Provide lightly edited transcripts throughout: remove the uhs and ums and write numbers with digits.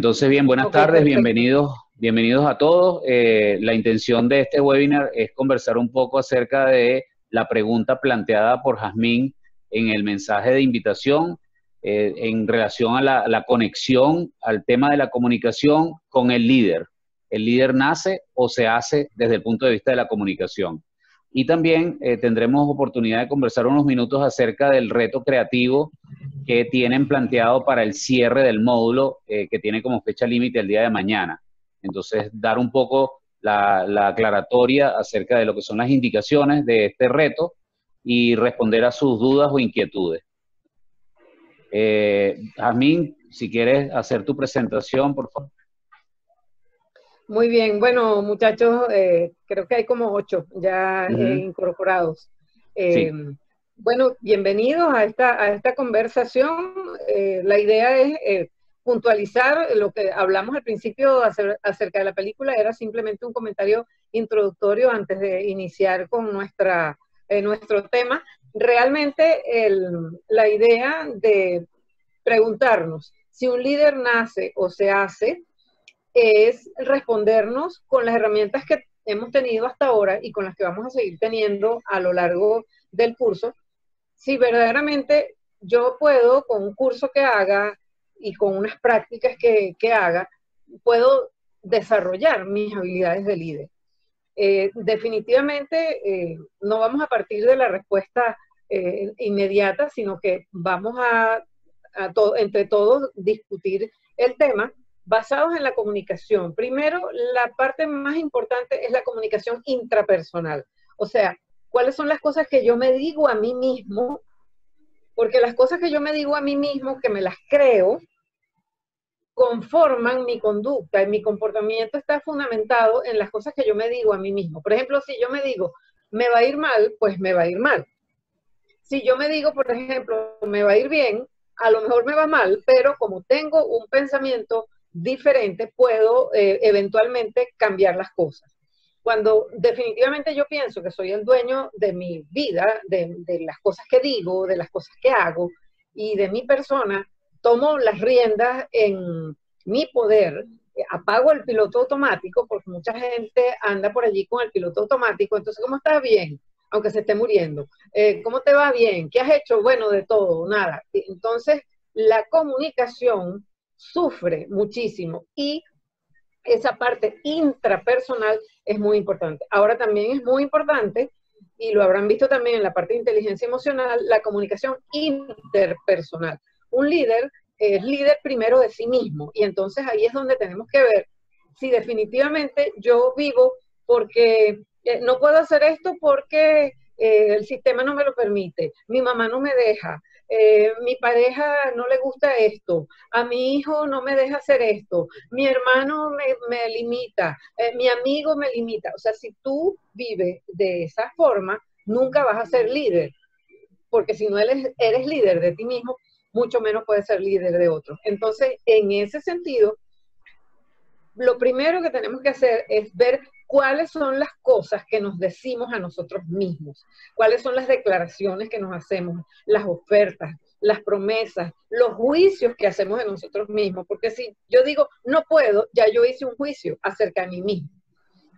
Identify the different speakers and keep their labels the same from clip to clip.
Speaker 1: Entonces, bien, buenas
Speaker 2: Ok,
Speaker 1: tardes,
Speaker 2: perfecto.
Speaker 1: bienvenidos a todos. La intención de este webinar es conversar un poco acerca de la pregunta planteada por Jazmín en el mensaje de invitación en relación a la conexión al tema de la comunicación con el líder. ¿El líder nace o se hace desde el punto de vista de la comunicación? Y también tendremos oportunidad de conversar unos minutos acerca del reto creativo que tienen planteado para el cierre del módulo que tiene como fecha límite el día de mañana. Entonces, dar un poco la aclaratoria acerca de lo que son las indicaciones de este reto y responder a sus dudas o inquietudes. Jazmín, si quieres hacer tu presentación, por favor.
Speaker 2: Muy bien. Bueno, muchachos, creo que hay como 8 ya incorporados. Eh,
Speaker 1: Sí.
Speaker 2: bueno, bienvenidos a esta conversación. La idea es puntualizar lo que hablamos al principio acerca de la película. Era simplemente un comentario introductorio antes de iniciar con nuestro tema. Realmente la idea de preguntarnos si un líder nace o se hace es respondernos con las herramientas que hemos tenido hasta ahora y con las que vamos a seguir teniendo a lo largo del curso, si verdaderamente yo puedo, con un curso que haga y con unas prácticas que haga, puedo desarrollar mis habilidades de líder. Definitivamente no vamos a partir de la respuesta inmediata, sino que vamos entre todos discutir el tema basados en la comunicación. Primero, la parte más importante es la comunicación intrapersonal. O sea, ¿cuáles son las cosas que yo me digo a mí mismo? Porque las cosas que yo me digo a mí mismo, que me las creo, conforman mi conducta y mi comportamiento está fundamentado en las cosas que yo me digo a mí mismo. Por ejemplo, si yo me digo, me va a ir mal, pues me va a ir mal. Si yo me digo, por ejemplo, me va a ir bien, a lo mejor me va mal, pero como tengo un pensamiento diferente, puedo eventualmente cambiar las cosas. Cuando definitivamente yo pienso que soy el dueño de mi vida, de las cosas que digo, de las cosas que hago y de mi persona, tomo las riendas en mi poder, apago el piloto automático, porque mucha gente anda por allí con el piloto automático. Entonces, ¿cómo estás? Bien, aunque se esté muriendo. ¿Cómo te va? Bien. ¿Qué has hecho? Bueno, de todo, nada. Entonces, la comunicación sufre muchísimo y esa parte intrapersonal es muy importante. Ahora también es muy importante, y lo habrán visto también en la parte de inteligencia emocional, la comunicación interpersonal. Un líder es líder primero de sí mismo, y entonces ahí es donde tenemos que ver si definitivamente yo vivo porque no puedo hacer esto porque el sistema no me lo permite, mi mamá no me deja, mi pareja no le gusta esto, a mi hijo no me deja hacer esto, mi hermano me limita, mi amigo me limita. O sea, si tú vives de esa forma, nunca vas a ser líder, porque si no eres líder de ti mismo, mucho menos puedes ser líder de otros. Entonces, en ese sentido, lo primero que tenemos que hacer es ver cuáles son las cosas que nos decimos a nosotros mismos, cuáles son las declaraciones que nos hacemos, las ofertas, las promesas, los juicios que hacemos de nosotros mismos, porque si yo digo no puedo, ya yo hice un juicio acerca de mí mismo.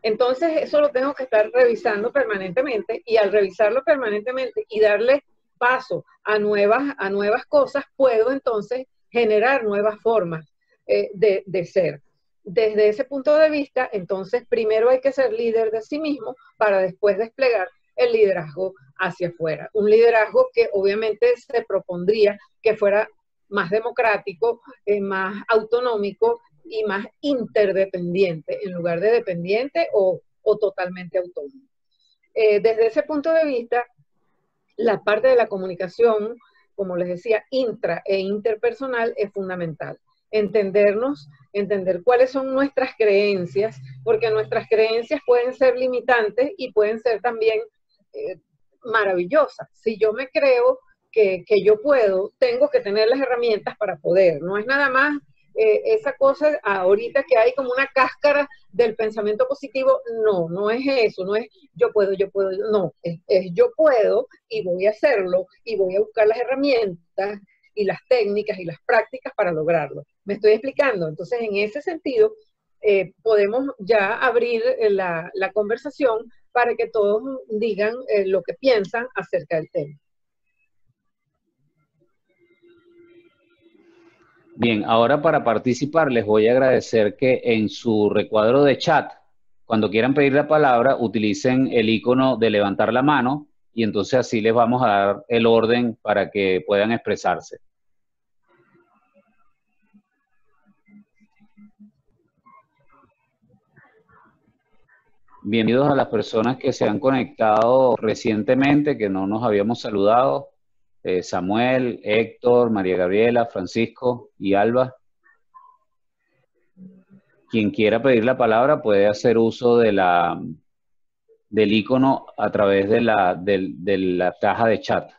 Speaker 2: Entonces eso lo tengo que estar revisando permanentemente, y al revisarlo permanentemente y darle paso a nuevas cosas, puedo entonces generar nuevas formas de ser. Desde ese punto de vista, entonces primero hay que ser líder de sí mismo para después desplegar el liderazgo hacia afuera. Un liderazgo que obviamente se propondría que fuera más democrático, más autonómico y más interdependiente en lugar de dependiente o totalmente autónomo. Desde ese punto de vista, la parte de la comunicación, como les decía, intra e interpersonal es fundamental. Entendernos, entender cuáles son nuestras creencias, porque nuestras creencias pueden ser limitantes y pueden ser también maravillosas. Si yo me creo que yo puedo, tengo que tener las herramientas para poder. No es nada más esa cosa ahorita que hay como una cáscara del pensamiento positivo. No, no es eso, no es yo puedo, no, es yo puedo y voy a hacerlo y voy a buscar las herramientas y las técnicas y las prácticas para lograrlo. ¿Me estoy explicando? Entonces, en ese sentido, podemos ya abrir la conversación para que todos digan lo que piensan acerca del tema.
Speaker 1: Bien, ahora para participar les voy a agradecer que en su recuadro de chat, cuando quieran pedir la palabra, utilicen el icono de levantar la mano y entonces así les vamos a dar el orden para que puedan expresarse. Bienvenidos a las personas que se han conectado recientemente, que no nos habíamos saludado. Samuel, Héctor, María Gabriela, Francisco y Alba. Quien quiera pedir la palabra puede hacer uso de del icono a través de la caja de chat.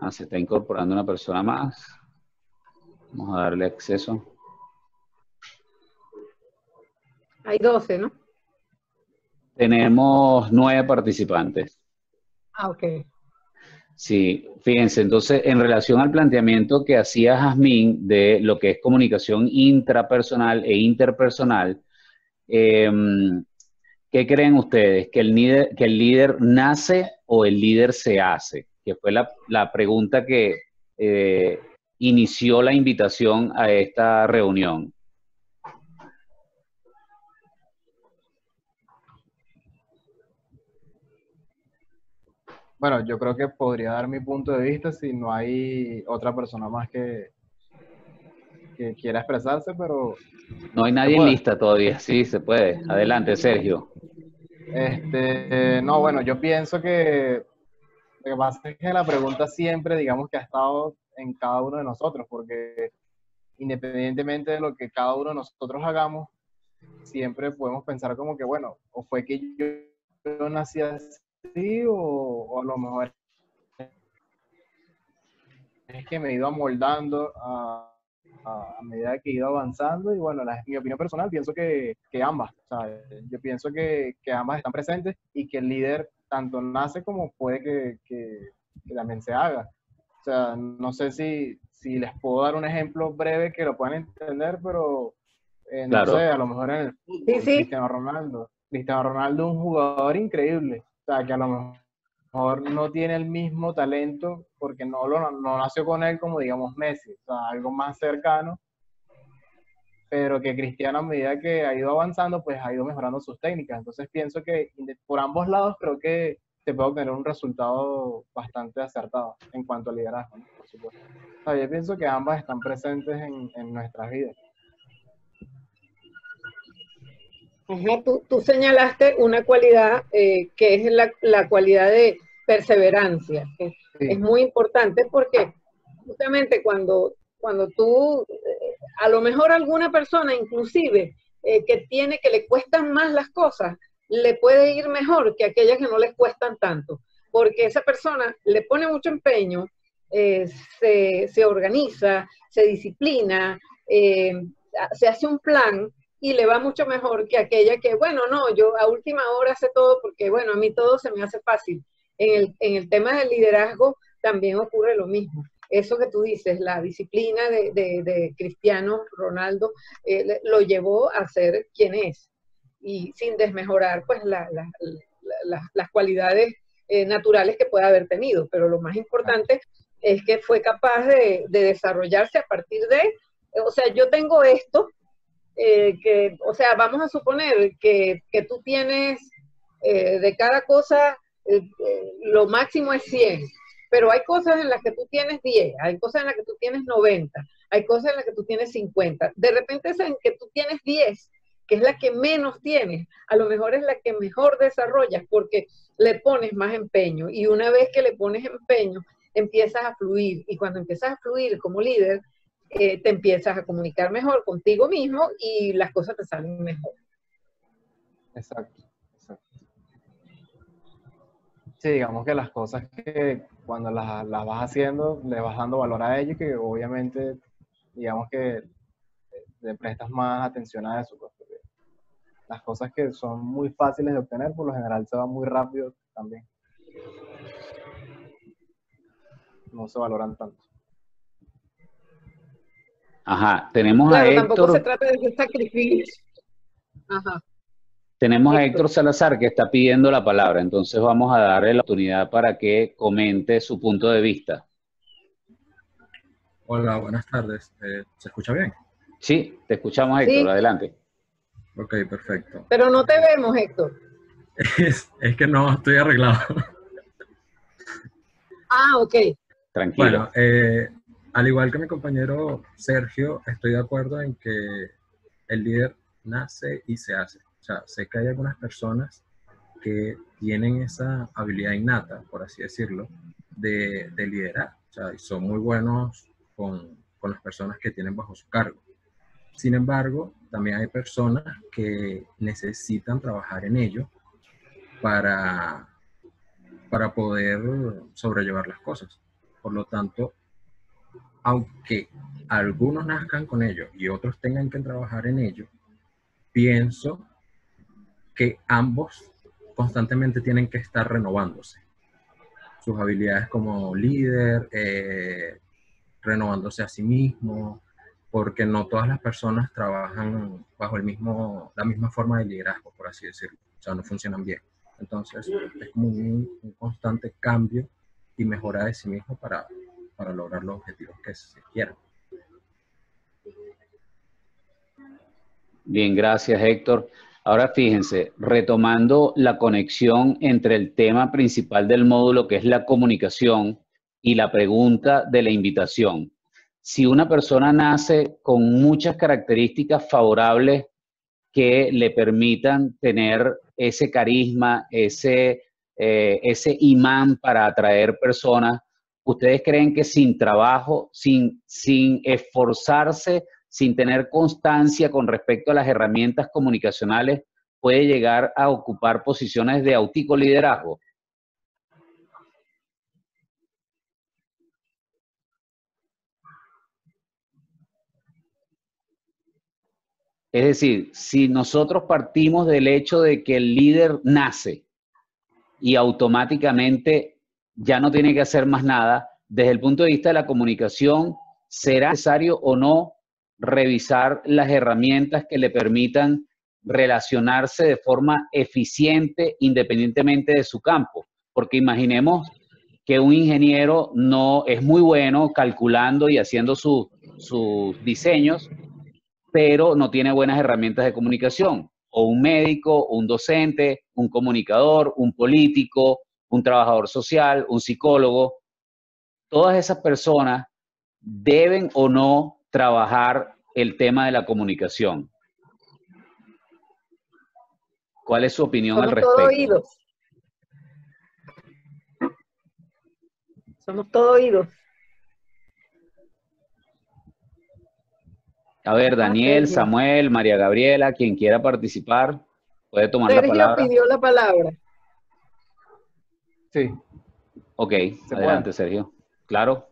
Speaker 1: Se está incorporando una persona más. Vamos a darle acceso.
Speaker 2: Hay 12, ¿no?
Speaker 1: Tenemos 9 participantes.
Speaker 2: Ok.
Speaker 1: Sí, fíjense, entonces en relación al planteamiento que hacía Jazmín de lo que es comunicación intrapersonal e interpersonal, ¿qué creen ustedes? ¿Que el líder nace o el líder se hace? Que fue la pregunta que inició la invitación a esta reunión.
Speaker 3: Bueno, yo creo que podría dar mi punto de vista si no hay otra persona más que quiera expresarse, pero...
Speaker 1: No hay nadie en lista todavía, sí, se puede. Adelante, Sergio.
Speaker 3: No, bueno, yo pienso que lo que pasa es que la pregunta siempre, digamos que ha estado en cada uno de nosotros, porque independientemente de lo que cada uno de nosotros hagamos, siempre podemos pensar como que, bueno, o fue que yo nací así, o a lo mejor es que me he ido amoldando a medida que he ido avanzando, y bueno, mi opinión personal, pienso que ambas, o sea, yo pienso que ambas están presentes y que el líder tanto nace como puede que también se haga. O sea, no sé si les puedo dar un ejemplo breve que lo puedan entender, pero no
Speaker 1: Claro.
Speaker 3: sé, a lo mejor en el fútbol,
Speaker 2: Sí.
Speaker 3: Cristiano Ronaldo es un jugador increíble, o sea, que a lo mejor no tiene el mismo talento porque no nació con él como, digamos, Messi, o sea, algo más cercano, pero que Cristiano, a medida que ha ido avanzando, pues ha ido mejorando sus técnicas. Entonces pienso que por ambos lados creo que se puede obtener un resultado bastante acertado en cuanto al liderazgo, ¿no? Por supuesto. O sea, yo pienso que ambas están presentes en nuestras vidas.
Speaker 2: Ajá, tú señalaste una cualidad que es la cualidad de perseverancia. Sí. Es muy importante porque justamente cuando tú, a lo mejor alguna persona inclusive que le cuestan más las cosas, le puede ir mejor que aquellas que no les cuestan tanto, porque esa persona le pone mucho empeño, se organiza, se disciplina, se hace un plan, y le va mucho mejor que aquella que, bueno, no, yo a última hora sé todo porque, bueno, a mí todo se me hace fácil. En el tema del liderazgo también ocurre lo mismo. Eso que tú dices, la disciplina de Cristiano Ronaldo lo llevó a ser quien es, y sin desmejorar pues las cualidades naturales que puede haber tenido, pero lo más importante es que fue capaz de desarrollarse a partir de, o sea, yo tengo esto, o sea, vamos a suponer que tú tienes de cada cosa, lo máximo es 100, pero hay cosas en las que tú tienes 10, hay cosas en las que tú tienes 90, hay cosas en las que tú tienes 50. De repente esa en que tú tienes 10, que es la que menos tienes, a lo mejor es la que mejor desarrollas porque le pones más empeño, y una vez que le pones empeño, empiezas a fluir, y cuando empiezas a fluir como líder, te empiezas a comunicar mejor contigo mismo y las cosas te salen mejor.
Speaker 3: Exacto. Sí, digamos que las cosas que cuando las vas haciendo, le vas dando valor a ello, y que obviamente, digamos que le prestas más atención a eso, pues, porque las cosas que son muy fáciles de obtener, por lo general se van muy rápido también. no se valoran tanto.
Speaker 1: Ajá, tenemos a
Speaker 2: Claro, tampoco se
Speaker 1: Héctor,
Speaker 2: trata de ese sacrificio. Ajá.
Speaker 1: tenemos a
Speaker 2: Héctor.
Speaker 1: Héctor Salazar que está pidiendo la palabra, entonces vamos a darle la oportunidad para que comente su punto de vista.
Speaker 4: Hola, buenas tardes. ¿Se escucha bien?
Speaker 1: Sí, te escuchamos, Héctor,
Speaker 2: Sí,
Speaker 1: adelante.
Speaker 4: Ok, perfecto.
Speaker 2: pero no te vemos, Héctor.
Speaker 4: Es que no estoy arreglado.
Speaker 2: Ah, ok.
Speaker 1: Tranquilo.
Speaker 4: Bueno, al igual que mi compañero Sergio, estoy de acuerdo en que el líder nace y se hace. O sea, sé que hay algunas personas que tienen esa habilidad innata, por así decirlo, de liderar. O sea, y son muy buenos con las personas que tienen bajo su cargo. Sin embargo, también hay personas que necesitan trabajar en ello para, para poder sobrellevar las cosas. Por lo tanto, aunque algunos nazcan con ello y otros tengan que trabajar en ello, pienso que ambos constantemente tienen que estar renovándose. Sus habilidades como líder, renovándose a sí mismo, porque no todas las personas trabajan bajo la misma forma de liderazgo, por así decirlo. O sea, no funcionan bien. Entonces, es como un constante cambio y mejora de sí mismo para lograr los objetivos que se quieran.
Speaker 1: Bien, gracias, Héctor. Ahora fíjense, retomando la conexión entre el tema principal del módulo, que es la comunicación, y la pregunta de la invitación. Si una persona nace con muchas características favorables que le permitan tener ese carisma, ese imán para atraer personas, ¿ustedes creen que sin trabajo, sin esforzarse, sin tener constancia con respecto a las herramientas comunicacionales, puede llegar a ocupar posiciones de autentico liderazgo? Es decir, si nosotros partimos del hecho de que el líder nace y automáticamente ya no tiene que hacer más nada, desde el punto de vista de la comunicación, ¿será necesario o no revisar las herramientas que le permitan relacionarse de forma eficiente independientemente de su campo? Porque imaginemos que un ingeniero no es muy bueno calculando y haciendo sus diseños, pero no tiene buenas herramientas de comunicación. O un médico, un docente, un comunicador, un político, un trabajador social, un psicólogo. Todas esas personas deben o no trabajar el tema de la comunicación. ¿Cuál es su opinión al
Speaker 2: Somos todo
Speaker 1: respecto?
Speaker 2: oídos. Somos todo oídos.
Speaker 1: A ver,
Speaker 2: Ah,
Speaker 1: Daniel,
Speaker 2: Sergio.
Speaker 1: Samuel, María Gabriela, quien quiera participar, puede tomar la
Speaker 2: Sergio
Speaker 1: palabra.
Speaker 2: pidió la palabra.
Speaker 3: Sí,
Speaker 1: Ok,
Speaker 3: se
Speaker 1: adelante,
Speaker 3: puede.
Speaker 1: Sergio. ¿Claro?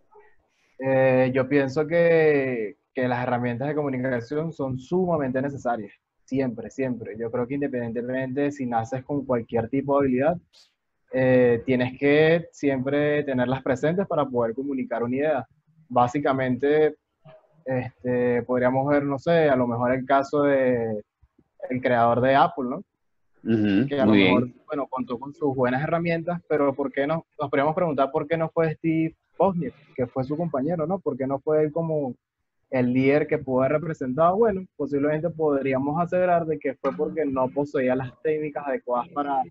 Speaker 3: Yo pienso que las herramientas de comunicación son sumamente necesarias, siempre, siempre. Yo creo que independientemente de si naces con cualquier tipo de habilidad, tienes que siempre tenerlas presentes para poder comunicar una idea. Básicamente, podríamos ver, no sé, a lo mejor el caso de el creador de Apple, ¿no? Que a lo
Speaker 1: Muy
Speaker 3: mejor,
Speaker 1: bien.
Speaker 3: bueno, contó con sus buenas herramientas, pero ¿por qué no? Nos podríamos preguntar por qué no fue Steve Wozniak, que fue su compañero, ¿no? ¿Por qué no fue él como el líder que pudo haber representado? Bueno, posiblemente podríamos aseverar de que fue porque no poseía las técnicas adecuadas para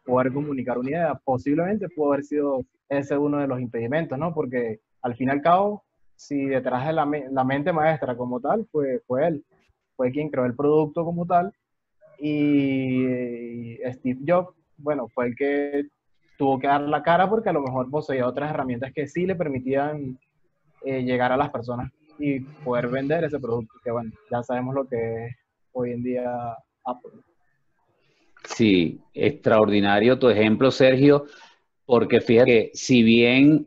Speaker 3: poder comunicar una idea. Posiblemente pudo haber sido ese uno de los impedimentos, ¿no? Porque al fin y al cabo, si detrás de la mente maestra como tal, fue él, fue quien creó el producto como tal, y Steve Jobs, bueno, fue el que tuvo que dar la cara porque a lo mejor poseía otras herramientas que sí le permitían llegar a las personas y poder vender ese producto, que bueno, ya sabemos lo que es hoy en día Apple.
Speaker 1: Sí, extraordinario tu ejemplo, Sergio, porque fíjate que si bien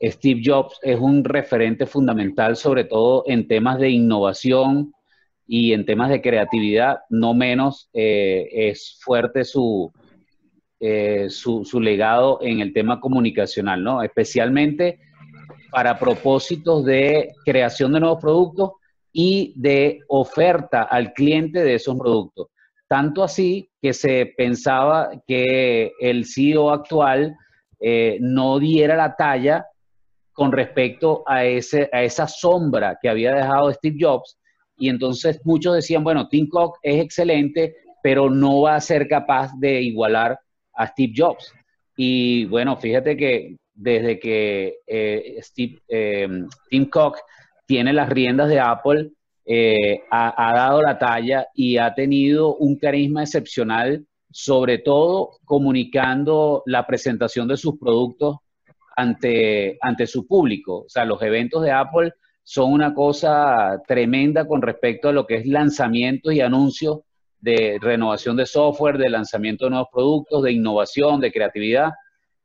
Speaker 1: Steve Jobs es un referente fundamental, sobre todo en temas de innovación y en temas de creatividad, no menos es fuerte su legado en el tema comunicacional, ¿no? Especialmente para propósitos de creación de nuevos productos y de oferta al cliente de esos productos. Tanto así que se pensaba que el CEO actual no diera la talla con respecto a esa sombra que había dejado Steve Jobs, y entonces muchos decían, bueno, Tim Cook es excelente, pero no va a ser capaz de igualar a Steve Jobs. Y bueno, fíjate que desde que Tim Cook tiene las riendas de Apple, ha dado la talla y ha tenido un carisma excepcional, sobre todo comunicando la presentación de sus productos ante su público. O sea, los eventos de Apple son una cosa tremenda con respecto a lo que es lanzamientos y anuncios de renovación de software, de lanzamiento de nuevos productos, de innovación, de creatividad.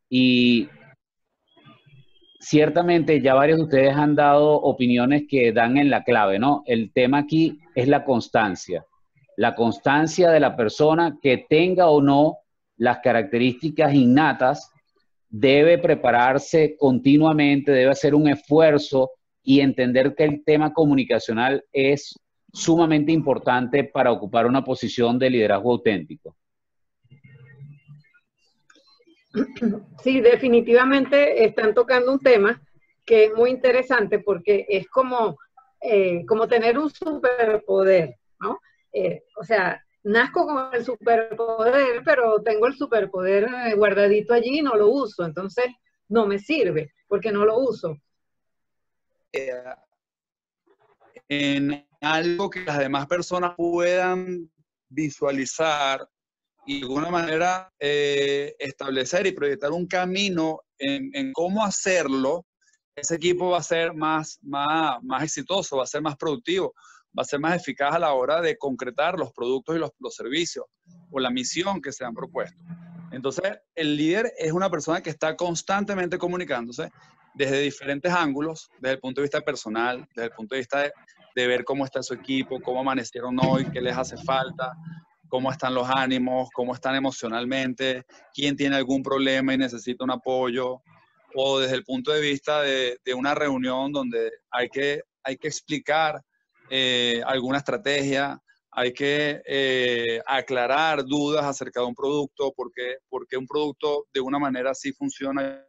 Speaker 1: Y ciertamente ya varios de ustedes han dado opiniones que dan en la clave, ¿no? El tema aquí es la constancia de la persona, que tenga o no las características innatas, debe prepararse continuamente, debe hacer un esfuerzo y entender que el tema comunicacional es sumamente importante para ocupar una posición de liderazgo auténtico.
Speaker 2: Sí, definitivamente están tocando un tema que es muy interesante porque es como tener un superpoder, ¿no? O sea, nazco con el superpoder, pero tengo el superpoder guardadito allí y no lo uso, entonces no me sirve porque no lo uso.
Speaker 5: En algo que las demás personas puedan visualizar y de alguna manera establecer y proyectar un camino en cómo hacerlo, ese equipo va a ser más exitoso, va a ser más productivo, va a ser más eficaz a la hora de concretar los productos y los servicios o la misión que se han propuesto. Entonces, el líder es una persona que está constantemente comunicándose desde diferentes ángulos, desde el punto de vista personal, desde el punto de vista de ver cómo está su equipo, cómo amanecieron hoy, qué les hace falta, cómo están los ánimos, cómo están emocionalmente, quién tiene algún problema y necesita un apoyo, o desde el punto de vista de una reunión donde hay que explicar alguna estrategia, hay que aclarar dudas acerca de un producto, porque un producto de una manera sí funciona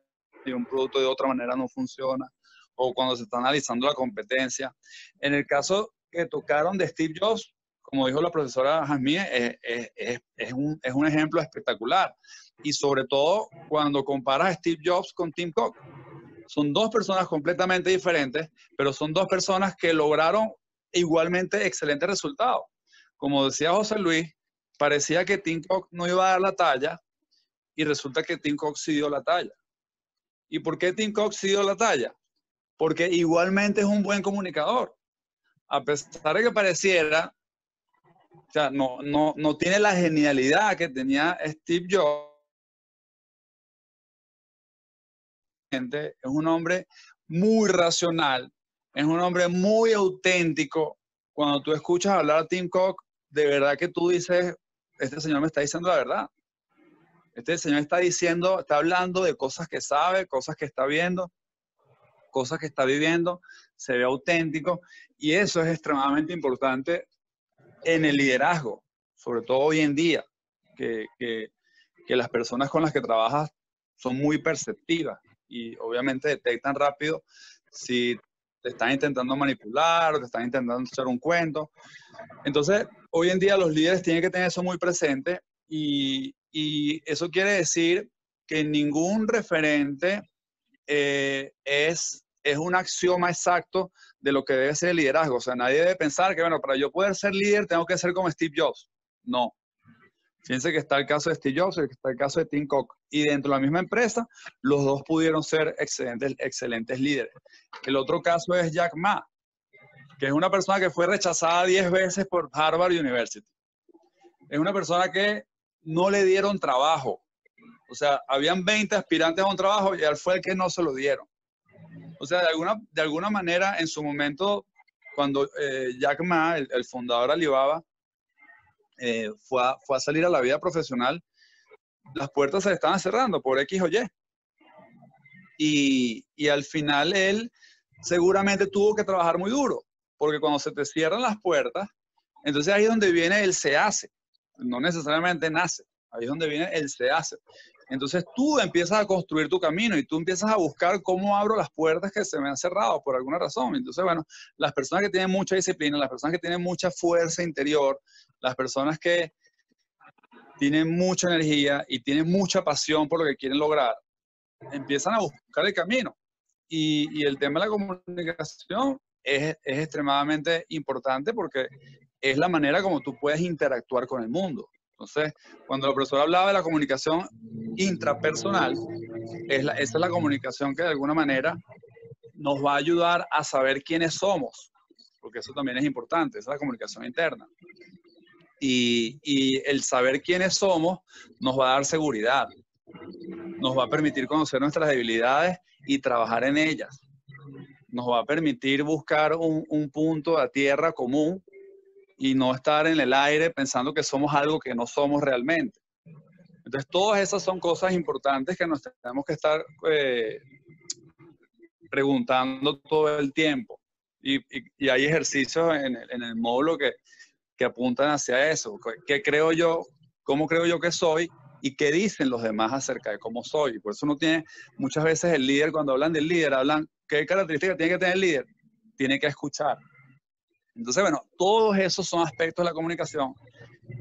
Speaker 5: y un producto de otra manera no funciona, o cuando se está analizando la competencia. En el caso que tocaron de Steve Jobs, como dijo la profesora Jazmín, es un ejemplo espectacular. Y sobre todo cuando comparas a Steve Jobs con Tim Cook. Son dos personas completamente diferentes, pero son dos personas que lograron igualmente excelentes resultados. Como decía José Luis, parecía que Tim Cook no iba a dar la talla y resulta que Tim Cook sí dio la talla. ¿Y por qué Tim Cook sí dio la talla? Porque igualmente es un buen comunicador. A pesar de que pareciera, o sea, no tiene la genialidad que tenía Steve Jobs. Es un hombre muy racional, es un hombre muy auténtico. Cuando tú escuchas hablar a Tim Cook, de verdad que tú dices, este señor me está diciendo la verdad. Este señor está hablando de cosas que sabe, cosas que está viendo, cosas que está viviendo, se ve auténtico, y eso es extremadamente importante en el liderazgo, sobre todo hoy en día, que las personas con las que trabajas son muy perceptivas y obviamente detectan rápido si te están intentando manipular o te están intentando echar un cuento. Entonces, hoy en día los líderes tienen que tener eso muy presente y eso quiere decir que ningún referente es un axioma exacto de lo que debe ser el liderazgo. O sea, nadie debe pensar que, bueno, para yo poder ser líder tengo que ser como Steve Jobs. No. Fíjense que está el caso de Steve Jobs y está el caso de Tim Cook. Y dentro de la misma empresa, los dos pudieron ser excelentes líderes. El otro caso es Jack Ma, que es una persona que fue rechazada 10 veces por Harvard University. Es una persona que no le dieron trabajo. O sea, habían 20 aspirantes a un trabajo y él fue el que no se lo dieron. O sea, de alguna manera, en su momento, cuando Jack Ma, el fundador de Alibaba, fue a salir a la vida profesional, las puertas se le estaban cerrando por X o Y. y al final él seguramente tuvo que trabajar muy duro, porque cuando se te cierran las puertas, entonces ahí es donde viene el se hace, no necesariamente nace, ahí es donde viene el se hace. Entonces tú empiezas a construir tu camino y tú empiezas a buscar cómo abro las puertas que se me han cerrado por alguna razón. Entonces, bueno, las personas que tienen mucha disciplina, las personas que tienen mucha fuerza interior, las personas que tienen mucha energía y tienen mucha pasión por lo que quieren lograr, empiezan a buscar el camino. Y el tema de la comunicación es extremadamente importante porque es la manera como tú puedes interactuar con el mundo. Entonces, cuando el profesor hablaba de la comunicación intrapersonal, esa es la comunicación que de alguna manera nos va a ayudar a saber quiénes somos, porque eso también es importante, esa es la comunicación interna. Y el saber quiénes somos nos va a dar seguridad, nos va a permitir conocer nuestras debilidades y trabajar en ellas. Nos va a permitir buscar un punto a tierra común y no estar en el aire pensando que somos algo que no somos realmente. Entonces, todas esas son cosas importantes que nos tenemos que estar preguntando todo el tiempo. Y hay ejercicios en el módulo que apuntan hacia eso. ¿Qué creo yo? ¿Cómo creo yo que soy? ¿Y qué dicen los demás acerca de cómo soy? Por eso uno tiene, muchas veces el líder, cuando hablan del líder, hablan, ¿qué características tiene que tener el líder? Tiene que escuchar. Entonces, bueno, todos esos son aspectos de la comunicación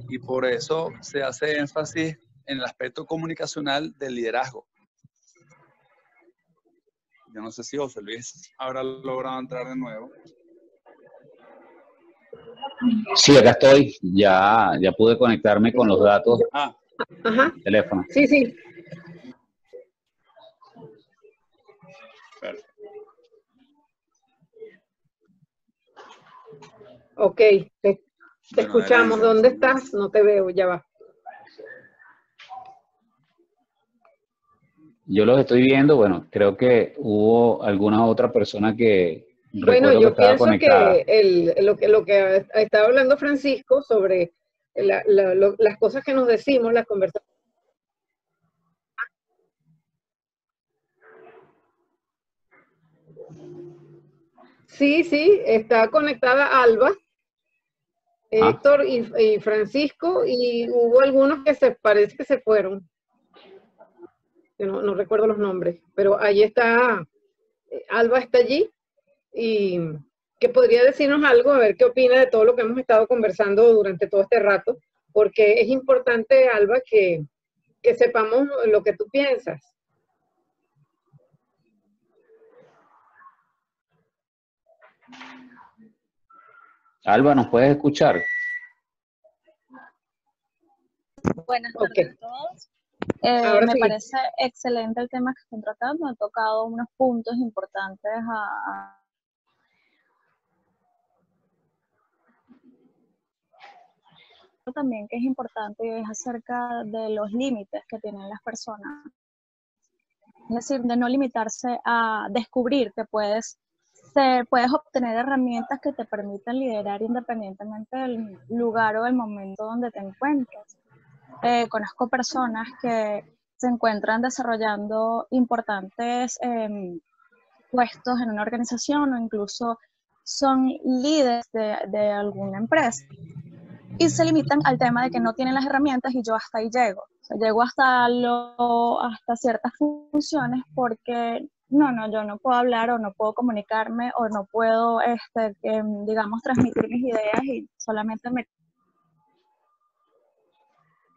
Speaker 5: y por eso se hace énfasis en el aspecto comunicacional del liderazgo. Yo no sé si José Luis habrá logrado entrar de nuevo.
Speaker 1: Sí, acá estoy. Ya pude conectarme con los datos del teléfono.
Speaker 2: Sí, sí.
Speaker 5: Perfecto.
Speaker 2: Ok, te escuchamos. ¿Dónde estás? No te veo, ya va.
Speaker 1: Yo los estoy viendo, bueno, creo que hubo alguna otra persona que
Speaker 2: Bueno,
Speaker 1: recuerdo que
Speaker 2: yo
Speaker 1: estaba
Speaker 2: pienso
Speaker 1: conectada.
Speaker 2: que lo que estaba hablando Francisco sobre las cosas que nos decimos, las conversaciones. Sí, sí, está conectada Alba, Héctor y Francisco, y hubo algunos que parece que se fueron. Que no recuerdo los nombres, pero ahí está, Alba está allí, y que podría decirnos algo, a ver qué opina de todo lo que hemos estado conversando durante todo este rato, porque es importante, Alba, que sepamos lo que tú piensas.
Speaker 1: Alba, ¿nos puedes escuchar?
Speaker 6: Buenas tardes a todos. Me parece excelente el tema que están tratando. Han tocado unos puntos importantes también que es importante es acerca de los límites que tienen las personas. Es decir, de no limitarse a descubrir que puedes obtener herramientas que te permitan liderar independientemente del lugar o del momento donde te encuentres. Conozco personas que se encuentran desarrollando importantes puestos en una organización o incluso son líderes de alguna empresa y se limitan al tema de que no tienen las herramientas y yo hasta ahí llego. O sea, llego hasta ciertas funciones porque yo no puedo hablar o no puedo comunicarme o no puedo, digamos, transmitir mis ideas y solamente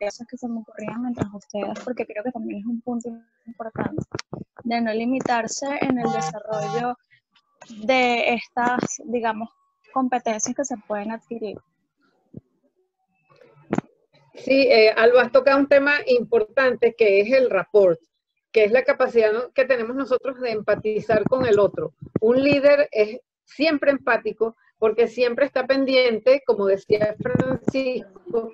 Speaker 6: cosas que se me ocurrían mientras ustedes, porque creo que también es un punto importante, de no limitarse en el desarrollo de estas, digamos, competencias que se pueden adquirir.
Speaker 2: Sí, Alba, has tocado un tema importante que es el rapport, que es la capacidad que tenemos nosotros de empatizar con el otro. Un líder es siempre empático porque siempre está pendiente, como decía Francisco,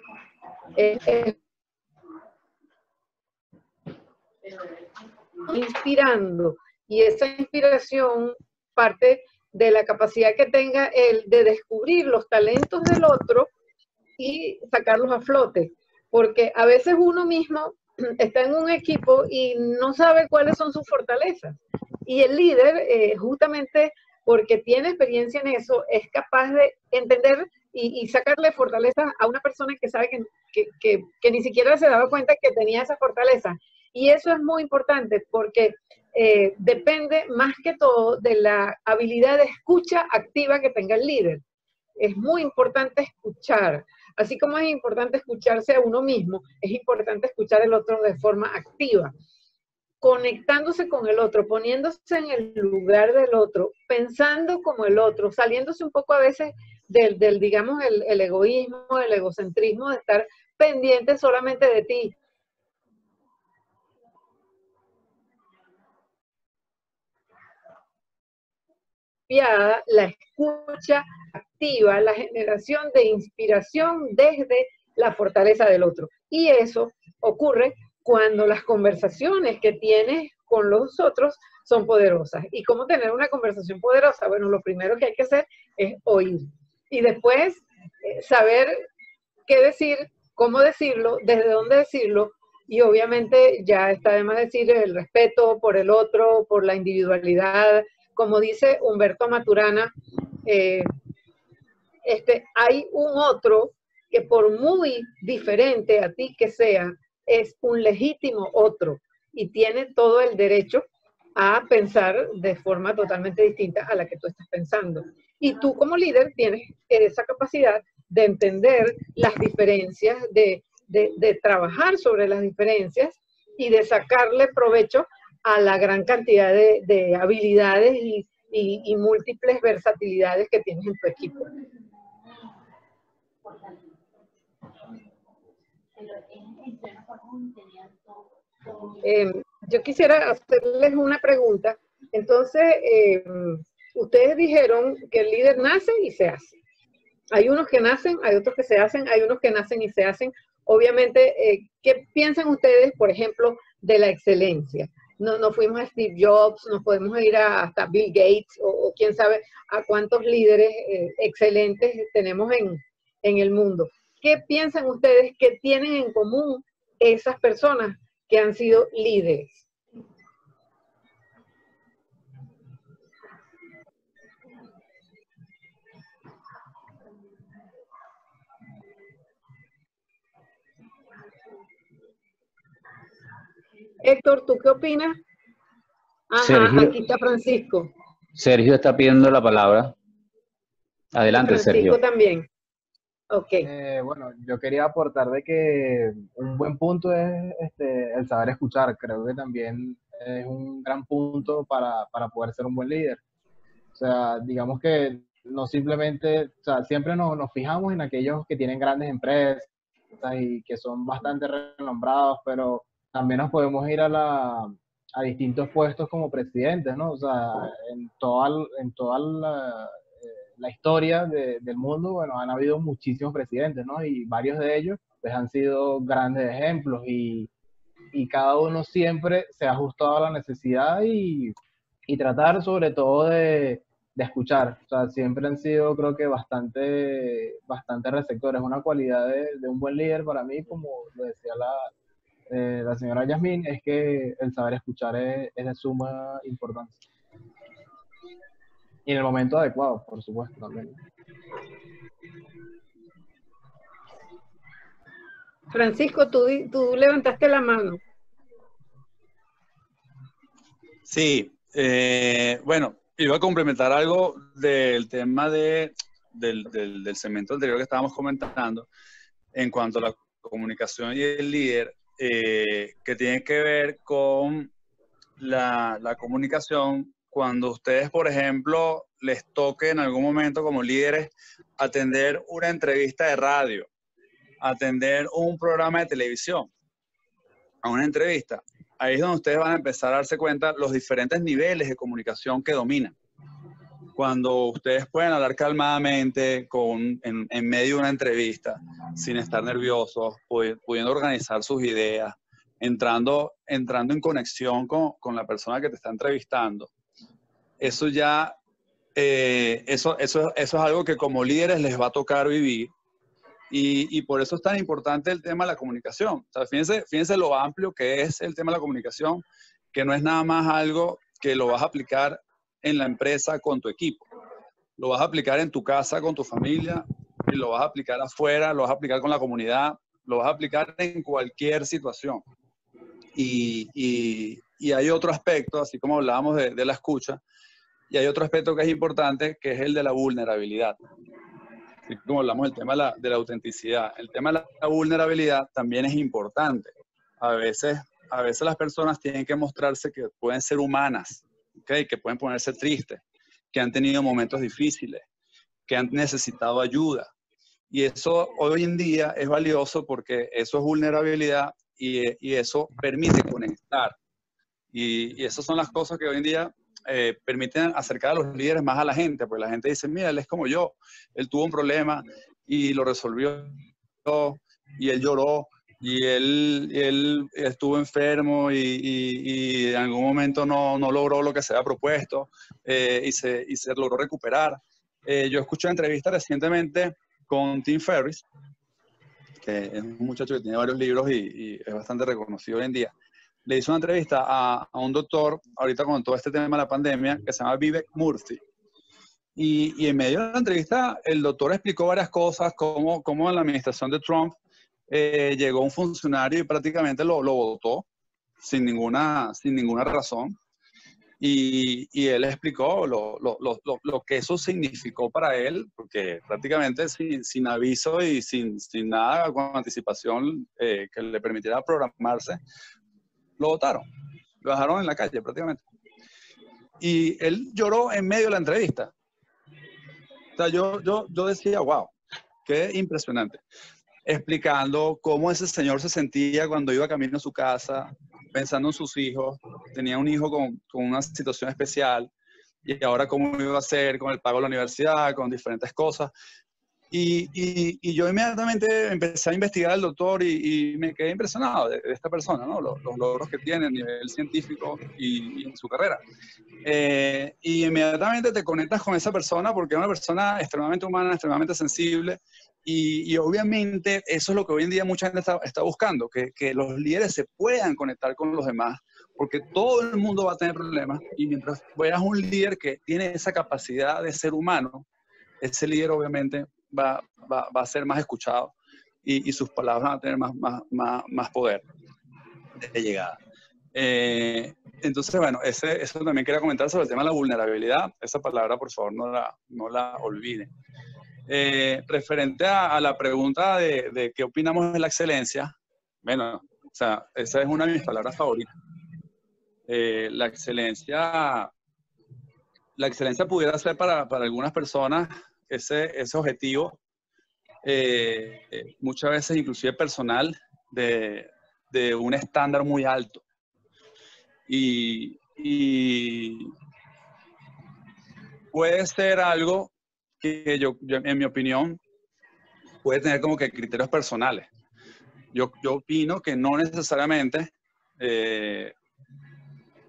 Speaker 2: inspirando, y esa inspiración parte de la capacidad que tenga él de descubrir los talentos del otro y sacarlos a flote, porque a veces uno mismo está en un equipo y no sabe cuáles son sus fortalezas. Y el líder, justamente porque tiene experiencia en eso, es capaz de entender y sacarle fortaleza a una persona que sabe que ni siquiera se daba cuenta que tenía esa fortaleza. Y eso es muy importante porque depende más que todo de la habilidad de escucha activa que tenga el líder. Es muy importante escuchar. Así como es importante escucharse a uno mismo, es importante escuchar al otro de forma activa, conectándose con el otro, poniéndose en el lugar del otro, pensando como el otro, saliéndose un poco a veces del digamos, el egoísmo, el egocentrismo de estar pendiente solamente de ti. La escucha activa, la generación de inspiración desde la fortaleza del otro. Y eso ocurre cuando las conversaciones que tienes con los otros son poderosas. ¿Y cómo tener una conversación poderosa? Bueno, lo primero que hay que hacer es oír. Y después saber qué decir, cómo decirlo, desde dónde decirlo. Y obviamente ya está de más decir el respeto por el otro, por la individualidad. Como dice Humberto Maturana, hay un otro que por muy diferente a ti que sea, es un legítimo otro y tiene todo el derecho a pensar de forma totalmente distinta a la que tú estás pensando. Y tú como líder tienes esa capacidad de entender las diferencias, de trabajar sobre las diferencias y de sacarle provecho a la gran cantidad de habilidades y múltiples versatilidades que tienes en tu equipo. Yo quisiera hacerles una pregunta. Entonces, ustedes dijeron que el líder nace y se hace. Hay unos que nacen, hay otros que se hacen, hay unos que nacen y se hacen. Obviamente, ¿qué piensan ustedes, por ejemplo, de la excelencia? No fuimos a Steve Jobs, nos podemos ir hasta Bill Gates o quién sabe a cuántos líderes excelentes tenemos en el mundo. ¿Qué piensan ustedes que tienen en común esas personas que han sido líderes? Héctor, ¿tú qué opinas? Ajá,
Speaker 1: Sergio,
Speaker 2: aquí está Francisco.
Speaker 1: Sergio está pidiendo la palabra. Adelante,
Speaker 2: Francisco
Speaker 1: Sergio.
Speaker 2: también. Ok.
Speaker 3: Bueno, yo quería aportar de que un buen punto es el saber escuchar. Creo que también es un gran punto para poder ser un buen líder. O sea, digamos que no simplemente, o sea, siempre nos fijamos en aquellos que tienen grandes empresas y que son bastante renombrados, pero también nos podemos ir a distintos puestos como presidentes, ¿no? O sea, en toda la historia del mundo, bueno, han habido muchísimos presidentes, ¿no? Y varios de ellos pues han sido grandes ejemplos y cada uno siempre se ha ajustado a la necesidad y tratar sobre todo de escuchar. O sea, siempre han sido, creo que, bastante receptores. Una cualidad de un buen líder para mí, como lo decía la señora Yasmín, es que el saber escuchar es de suma importancia. Y en el momento adecuado, por supuesto, también.
Speaker 2: Francisco, tú levantaste la mano.
Speaker 5: Sí, bueno, iba a complementar algo del tema del segmento anterior que estábamos comentando en cuanto a la comunicación y el líder, que tiene que ver con la comunicación cuando ustedes, por ejemplo, les toque en algún momento como líderes atender una entrevista de radio, atender un programa de televisión, a una entrevista. Ahí es donde ustedes van a empezar a darse cuenta los diferentes niveles de comunicación que dominan. Cuando ustedes pueden hablar calmadamente en medio de una entrevista, sin estar nerviosos, pudiendo organizar sus ideas, entrando en conexión con la persona que te está entrevistando. Eso ya, eso es algo que como líderes les va a tocar vivir. Y por eso es tan importante el tema de la comunicación. O sea, fíjense lo amplio que es el tema de la comunicación, que no es nada más algo que lo vas a aplicar en la empresa con tu equipo. Lo vas a aplicar en tu casa con tu familia, y lo vas a aplicar afuera, lo vas a aplicar con la comunidad, lo vas a aplicar en cualquier situación. Y hay otro aspecto, así como hablábamos de la escucha, y hay otro aspecto que es importante, que es el de la vulnerabilidad. Así como hablamos del tema de la autenticidad. El tema de la vulnerabilidad también es importante. A veces las personas tienen que mostrarse que pueden ser humanas, ¿okay? Que pueden ponerse tristes, que han tenido momentos difíciles, que han necesitado ayuda. Y eso hoy en día es valioso porque eso es vulnerabilidad y eso permite conectar. Y esas son las cosas que hoy en día permiten acercar a los líderes más a la gente, porque la gente dice, mira, él es como yo, él tuvo un problema y lo resolvió, y él lloró, y él estuvo enfermo y en algún momento no logró lo que se había propuesto y se logró recuperar. Yo escuché una entrevista recientemente con Tim Ferriss, que es un muchacho que tiene varios libros y es bastante reconocido hoy en día. Le hizo una entrevista a un doctor, ahorita con todo este tema de la pandemia, que se llama Vivek Murthy. Y en medio de la entrevista, el doctor explicó varias cosas, como en la administración de Trump llegó un funcionario y prácticamente lo votó sin ninguna razón. Y él explicó lo que eso significó para él, porque prácticamente sin aviso y sin nada con anticipación que le permitiera programarse, lo votaron, lo dejaron en la calle prácticamente. Y él lloró en medio de la entrevista. O sea, yo decía, wow, qué impresionante. Explicando cómo ese señor se sentía cuando iba camino a su casa, pensando en sus hijos. Tenía un hijo con una situación especial y ahora cómo iba a hacer con el pago de la universidad, con diferentes cosas. Y yo inmediatamente empecé a investigar al doctor y me quedé impresionado de esta persona, ¿no? Los logros que tiene a nivel científico y en su carrera. Y inmediatamente te conectas con esa persona porque es una persona extremadamente humana, extremadamente sensible. Y obviamente eso es lo que hoy en día mucha gente está buscando, que los líderes se puedan conectar con los demás, porque todo el mundo va a tener problemas. Y mientras veas un líder que tiene esa capacidad de ser humano, ese líder obviamente va a ser más escuchado y sus palabras van a tener más poder de llegada. Entonces, bueno, eso también quería comentar sobre el tema de la vulnerabilidad. Esa palabra, por favor, no la olviden. Referente a la pregunta de qué opinamos de la excelencia, bueno, o sea, esa es una de mis palabras favoritas. La excelencia pudiera ser para algunas personas ese objetivo, muchas veces inclusive personal, de un estándar muy alto. Y puede ser algo que yo, en mi opinión, puede tener como que criterios personales. Yo opino que no necesariamente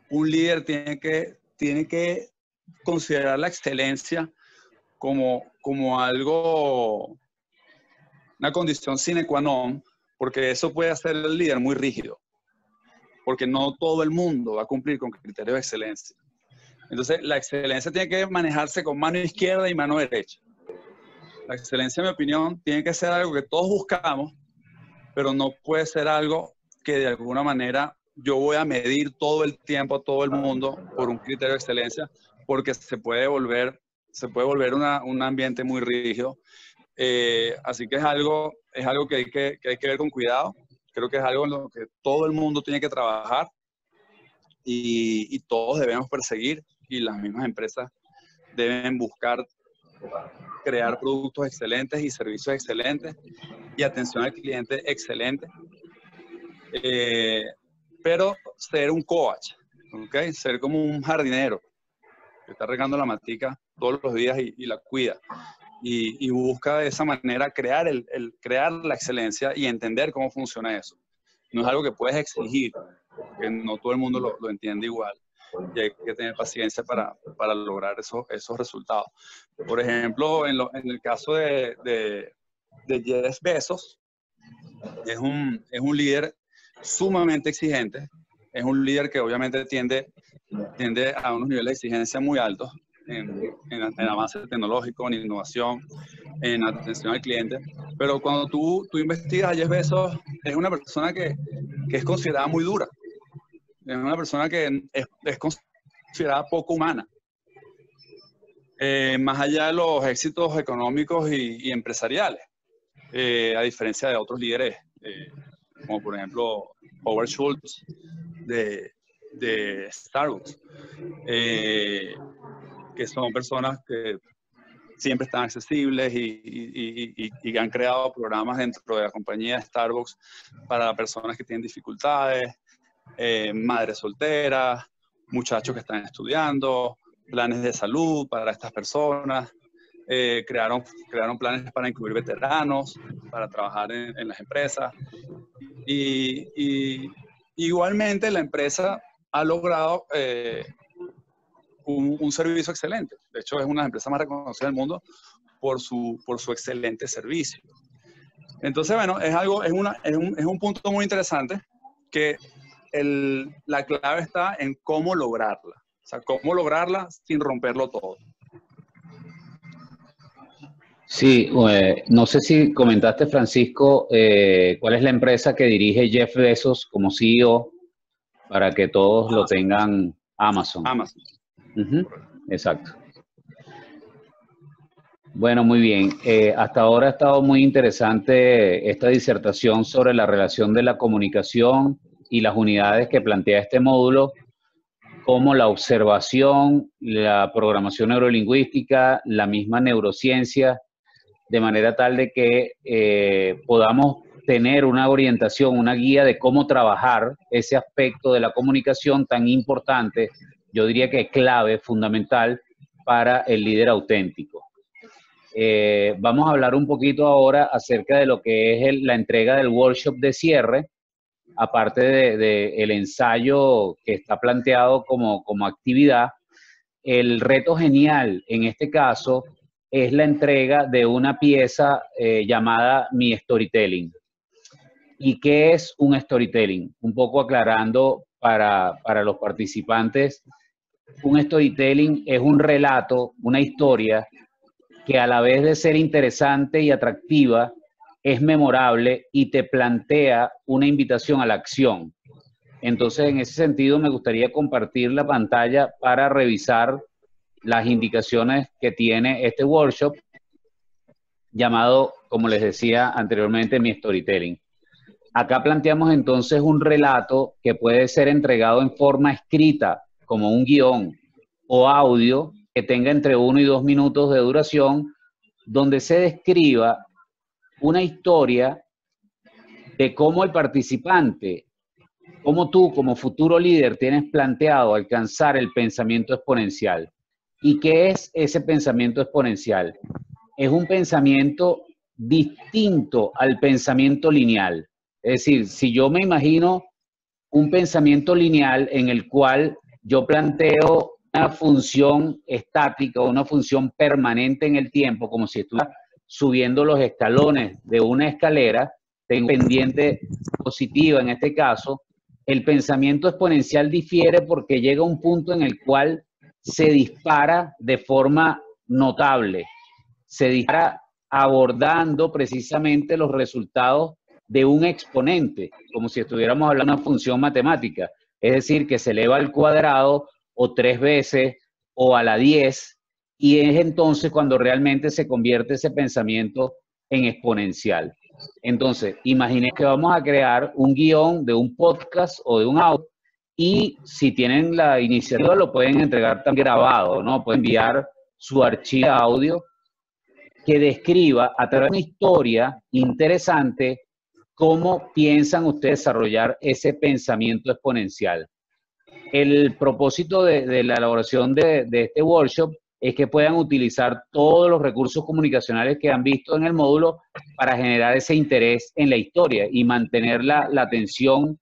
Speaker 5: un líder tiene que considerar la excelencia como algo, una condición sine qua non, porque eso puede hacer el líder muy rígido, porque no todo el mundo va a cumplir con criterios de excelencia. Entonces, la excelencia tiene que manejarse con mano izquierda y mano derecha. La excelencia, en mi opinión, tiene que ser algo que todos buscamos, pero no puede ser algo que de alguna manera yo voy a medir todo el tiempo a todo el mundo por un criterio de excelencia, porque se puede volver un ambiente muy rígido. Así que es algo que hay que ver con cuidado. Creo que es algo en lo que todo el mundo tiene que trabajar y todos debemos perseguir, y las mismas empresas deben buscar crear productos excelentes y servicios excelentes y atención al cliente excelente. Pero ser un coach, ¿okay? Ser como un jardinero que está regando la matica todos los días y la cuida. Y busca de esa manera crear la excelencia y entender cómo funciona eso. No es algo que puedes exigir, porque no todo el mundo lo entiende igual. Y hay que tener paciencia para lograr esos resultados. Por ejemplo, en el caso de Jeff Bezos, es un líder sumamente exigente. Es un líder que obviamente tiende tiende a unos niveles de exigencia muy altos en avance tecnológico, en innovación, en atención al cliente. Pero cuando tú investigas a Jeff Bezos, es una persona que es considerada muy dura. Es una persona que es considerada poco humana. Más allá de los éxitos económicos y empresariales, a diferencia de otros líderes, como por ejemplo Howard Schultz de Starbucks, que son personas que siempre están accesibles y han creado programas dentro de la compañía de Starbucks para personas que tienen dificultades, madres solteras, muchachos que están estudiando, planes de salud para estas personas. Crearon planes para incluir veteranos, para trabajar en las empresas. Y igualmente la empresa ha logrado un servicio excelente. De hecho, es una de las empresas más reconocidas del mundo por su excelente servicio. Entonces, bueno, es un punto muy interesante que la clave está en cómo lograrla. O sea, cómo lograrla sin romperlo todo.
Speaker 1: Sí, no sé si comentaste, Francisco, cuál es la empresa que dirige Jeff Bezos como CEO para que todos lo tengan. Amazon.
Speaker 5: Amazon.
Speaker 1: Exacto. Bueno, muy bien. Hasta ahora ha estado muy interesante esta disertación sobre la relación de la comunicación y las unidades que plantea este módulo, como la observación, la programación neurolingüística, la misma neurociencia, de manera tal de que podamos tener una orientación, una guía de cómo trabajar ese aspecto de la comunicación tan importante, yo diría que clave, fundamental para el líder auténtico. Vamos a hablar un poquito ahora acerca de lo que es la entrega del workshop de cierre, aparte del ensayo que está planteado como actividad. El reto genial en este caso es la entrega de una pieza llamada Mi Storytelling. ¿Y qué es un storytelling? Un poco aclarando para los participantes, un storytelling es un relato, una historia que a la vez de ser interesante y atractiva, es memorable y te plantea una invitación a la acción. Entonces, en ese sentido, me gustaría compartir la pantalla para revisar las indicaciones que tiene este workshop, llamado, como les decía anteriormente, Mi Storytelling. Acá planteamos entonces un relato que puede ser entregado en forma escrita, como un guión, o audio, que tenga entre 1 y 2 minutos de duración, donde se describa una historia de cómo el participante, cómo tú como futuro líder tienes planteado alcanzar el pensamiento exponencial. ¿Y qué es ese pensamiento exponencial? Es un pensamiento distinto al pensamiento lineal. Es decir, si yo me imagino un pensamiento lineal en el cual yo planteo una función estática o una función permanente en el tiempo, como si estuviera subiendo los escalones de una escalera, tengo pendiente positiva en este caso, el pensamiento exponencial difiere porque llega a un punto en el cual se dispara de forma notable, se dispara abordando precisamente los resultados de un exponente, como si estuviéramos hablando de una función matemática, es decir, que se eleva al cuadrado o 3 veces o a la 10, y es entonces cuando realmente se convierte ese pensamiento en exponencial. Entonces, imaginen que vamos a crear un guión de un podcast o de un audio, y si tienen la iniciativa lo pueden entregar también grabado, ¿no? Pueden enviar su archivo de audio que describa a través de una historia interesante cómo piensan ustedes desarrollar ese pensamiento exponencial. El propósito de la elaboración de este workshop es que puedan utilizar todos los recursos comunicacionales que han visto en el módulo para generar ese interés en la historia y mantener la atención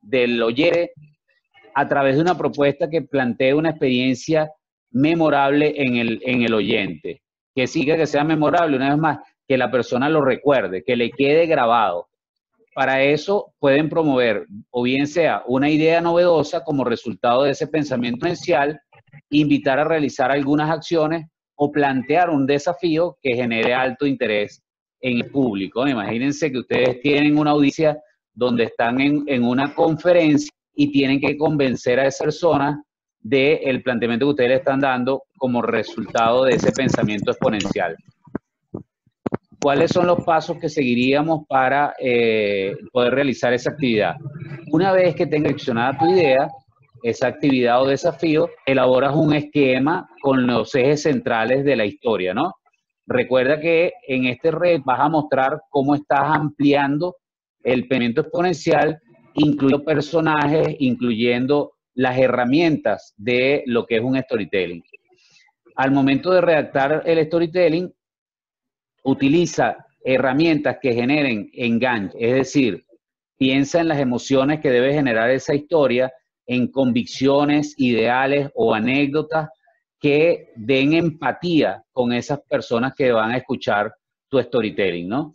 Speaker 1: del oyente a través de una propuesta que plantee una experiencia memorable en el oyente. Que siga, que sea memorable, una vez más, que la persona lo recuerde, que le quede grabado, para eso pueden promover, o bien sea una idea novedosa como resultado de ese pensamiento inicial, invitar a realizar algunas acciones o plantear un desafío que genere alto interés en el público. Imagínense que ustedes tienen una audiencia donde están en una conferencia y tienen que convencer a esa persona del planteamiento que ustedes le están dando como resultado de ese pensamiento exponencial. ¿Cuáles son los pasos que seguiríamos para poder realizar esa actividad? Una vez que tengas seleccionada tu idea, esa actividad o desafío, elaboras un esquema con los ejes centrales de la historia, ¿no? Recuerda que en este red vas a mostrar cómo estás ampliando el pensamiento exponencial, incluyendo personajes, incluyendo las herramientas de lo que es un storytelling. Al momento de redactar el storytelling, utiliza herramientas que generen enganche, es decir, piensa en las emociones que debe generar esa historia, en convicciones, ideales o anécdotas que den empatía con esas personas que van a escuchar tu storytelling, ¿no?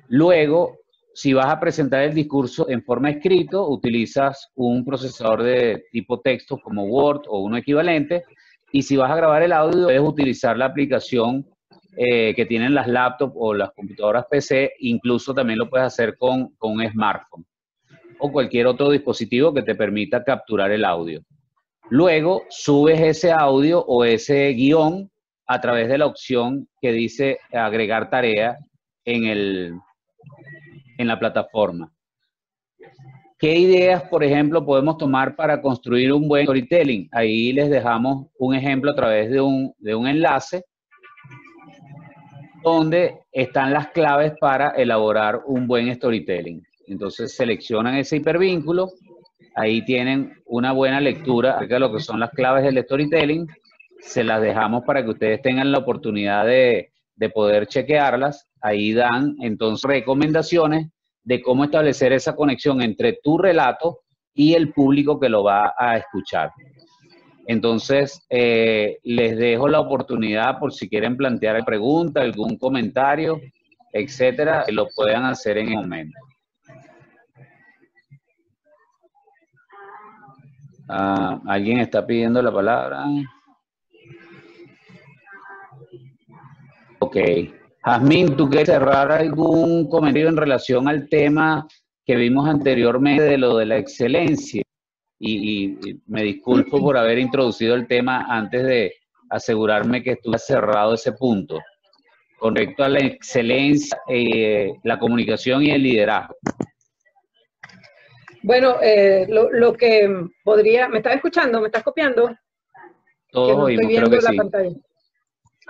Speaker 1: Luego, si vas a presentar el discurso en forma escrito, utilizas un procesador de tipo texto como Word o uno equivalente, y si vas a grabar el audio, puedes utilizar la aplicación que tienen las laptops o las computadoras PC, incluso también lo puedes hacer con un smartphone o cualquier otro dispositivo que te permita capturar el audio. Luego subes ese audio o ese guión a través de la opción que dice agregar tarea en la plataforma. ¿Qué ideas, por ejemplo, podemos tomar para construir un buen storytelling? Ahí les dejamos un ejemplo a través de un enlace donde están las claves para elaborar un buen storytelling. Entonces seleccionan ese hipervínculo, ahí tienen una buena lectura acerca de lo que son las claves del storytelling, se las dejamos para que ustedes tengan la oportunidad de poder chequearlas, ahí dan entonces recomendaciones de cómo establecer esa conexión entre tu relato y el público que lo va a escuchar. Entonces, les dejo la oportunidad por si quieren plantear pregunta, algún comentario, etcétera, que lo puedan hacer en el momento. ¿Alguien está pidiendo la palabra? Ok. Jazmín, ¿tú quieres cerrar algún comentario en relación al tema que vimos anteriormente de lo de la excelencia? Y me disculpo por haber introducido el tema antes de asegurarme que estuve cerrado ese punto, con respecto a la excelencia, la comunicación y el liderazgo.
Speaker 2: Bueno, lo que podría... ¿Me estás escuchando? ¿Me estás copiando?
Speaker 1: Todos
Speaker 2: no
Speaker 1: oímos,
Speaker 2: estoy viendo
Speaker 1: creo que
Speaker 2: la
Speaker 1: sí.
Speaker 2: pantalla.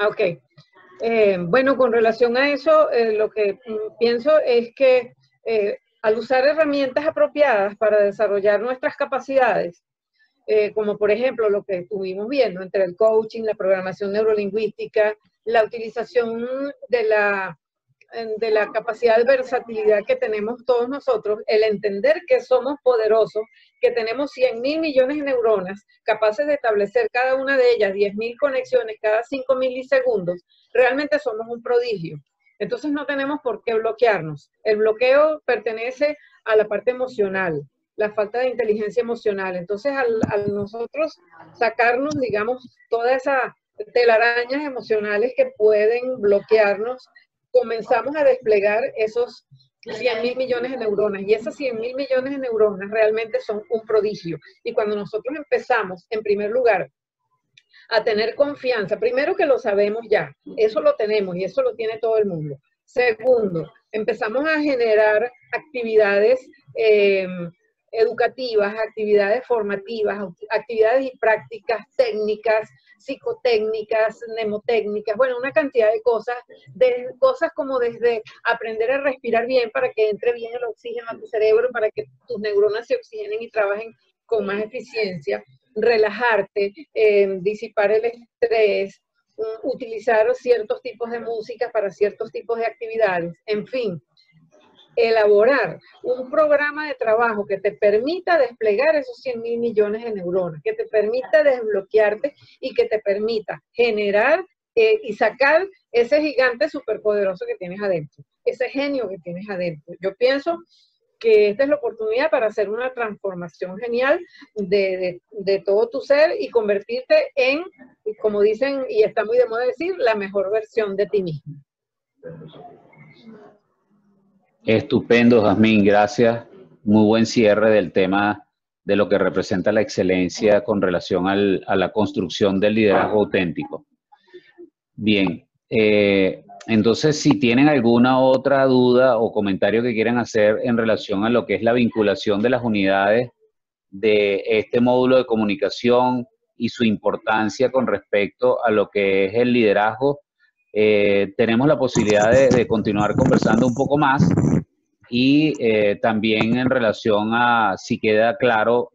Speaker 2: Ok. Bueno, con relación a eso, lo que pienso es que al usar herramientas apropiadas para desarrollar nuestras capacidades, como por ejemplo lo que estuvimos viendo entre el coaching, la programación neurolingüística, la utilización de la capacidad de versatilidad que tenemos todos nosotros, el entender que somos poderosos, que tenemos 100.000 millones de neuronas, capaces de establecer cada una de ellas 10.000 conexiones cada 5 milisegundos, realmente somos un prodigio. Entonces no tenemos por qué bloquearnos. El bloqueo pertenece a la parte emocional, la falta de inteligencia emocional. Entonces al nosotros sacarnos, digamos, toda esa telarañas emocionales que pueden bloquearnos, comenzamos a desplegar esos 100.000 millones de neuronas, y esas 100.000 millones de neuronas realmente son un prodigio. Y cuando nosotros empezamos, en primer lugar, a tener confianza, primero que lo sabemos ya, eso lo tenemos y eso lo tiene todo el mundo. Segundo, empezamos a generar actividades educativas, actividades formativas, actividades y prácticas técnicas, psicotécnicas, mnemotécnicas, bueno, una cantidad de cosas como desde aprender a respirar bien para que entre bien el oxígeno a tu cerebro, para que tus neuronas se oxigenen y trabajen con más eficiencia, relajarte, disipar el estrés, utilizar ciertos tipos de música para ciertos tipos de actividades, en fin, elaborar un programa de trabajo que te permita desplegar esos 100.000 millones de neuronas, que te permita desbloquearte y que te permita generar y sacar ese gigante superpoderoso que tienes adentro, ese genio que tienes adentro. Yo pienso que esta es la oportunidad para hacer una transformación genial de todo tu ser y convertirte en, como dicen, y está muy de moda decir, la mejor versión de ti mismo.
Speaker 1: Estupendo, Jazmín, gracias. Muy buen cierre del tema de lo que representa la excelencia con relación a la construcción del liderazgo auténtico. Bien, entonces si tienen alguna otra duda o comentario que quieran hacer en relación a lo que es la vinculación de las unidades de este módulo de comunicación y su importancia con respecto a lo que es el liderazgo, tenemos la posibilidad de continuar conversando un poco más y también en relación a si queda claro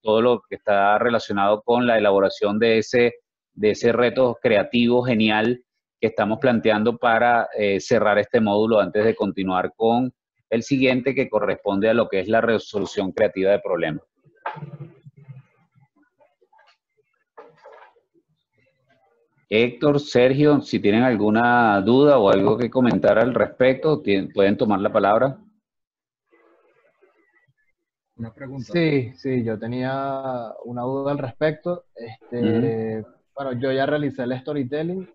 Speaker 1: todo lo que está relacionado con la elaboración de ese reto creativo genial que estamos planteando para cerrar este módulo antes de continuar con el siguiente, que corresponde a lo que es la resolución creativa de problemas. Héctor, Sergio, si tienen alguna duda o algo que comentar al respecto, pueden tomar la palabra.
Speaker 4: Una pregunta.
Speaker 3: Sí, yo tenía una duda al respecto. Bueno, yo ya realicé el storytelling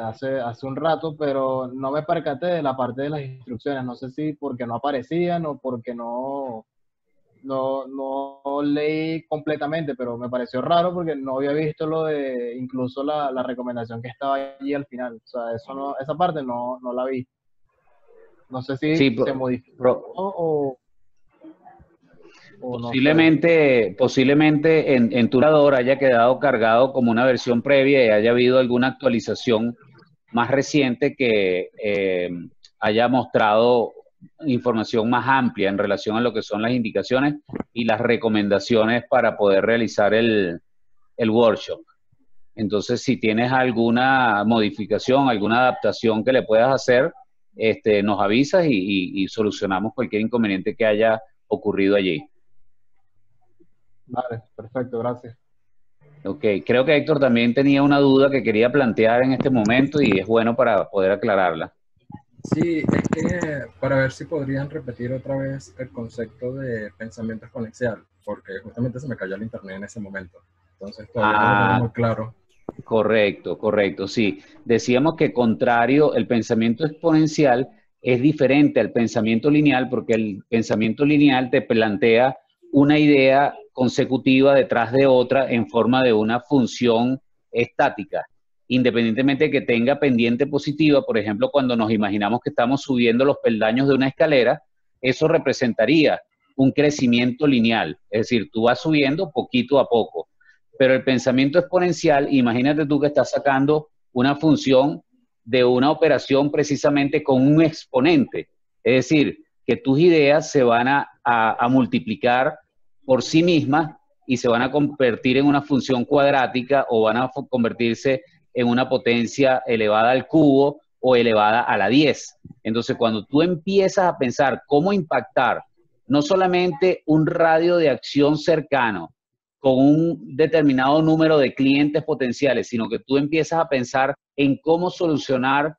Speaker 3: hace un rato, pero no me percaté de la parte de las instrucciones. No sé si porque no aparecían o porque no leí completamente, pero me pareció raro porque no había visto lo de incluso la recomendación que estaba allí al final. O sea, esa parte no la vi. No sé si
Speaker 1: Sí,
Speaker 3: se modificó o
Speaker 1: posiblemente en tu navegador haya quedado cargado como una versión previa y haya habido alguna actualización más reciente que haya mostrado información más amplia en relación a lo que son las indicaciones y las recomendaciones para poder realizar el workshop. Entonces, si tienes alguna modificación, alguna adaptación que le puedas hacer, nos avisas y solucionamos cualquier inconveniente que haya ocurrido allí.
Speaker 3: Vale, perfecto, gracias.
Speaker 1: Ok, creo que Héctor también tenía una duda que quería plantear en este momento y es bueno para poder aclararla.
Speaker 4: Sí, es que para ver si podrían repetir otra vez el concepto de pensamiento exponencial, porque justamente se me cayó el internet en ese momento. Entonces todavía no lo tengo muy claro.
Speaker 1: Correcto, sí. Decíamos que contrario, el pensamiento exponencial es diferente al pensamiento lineal porque el pensamiento lineal te plantea una idea consecutiva detrás de otra en forma de una función estática, independientemente de que tenga pendiente positiva. Por ejemplo, cuando nos imaginamos que estamos subiendo los peldaños de una escalera, eso representaría un crecimiento lineal, es decir, tú vas subiendo poquito a poco. Pero el pensamiento exponencial, imagínate tú que estás sacando una función de una operación precisamente con un exponente. Es decir, que tus ideas se van a multiplicar por sí mismas y se van a convertir en una función cuadrática o van a convertirse en una potencia elevada al cubo o elevada a la 10. Entonces, cuando tú empiezas a pensar cómo impactar no solamente un radio de acción cercano, con un determinado número de clientes potenciales, sino que tú empiezas a pensar en cómo solucionar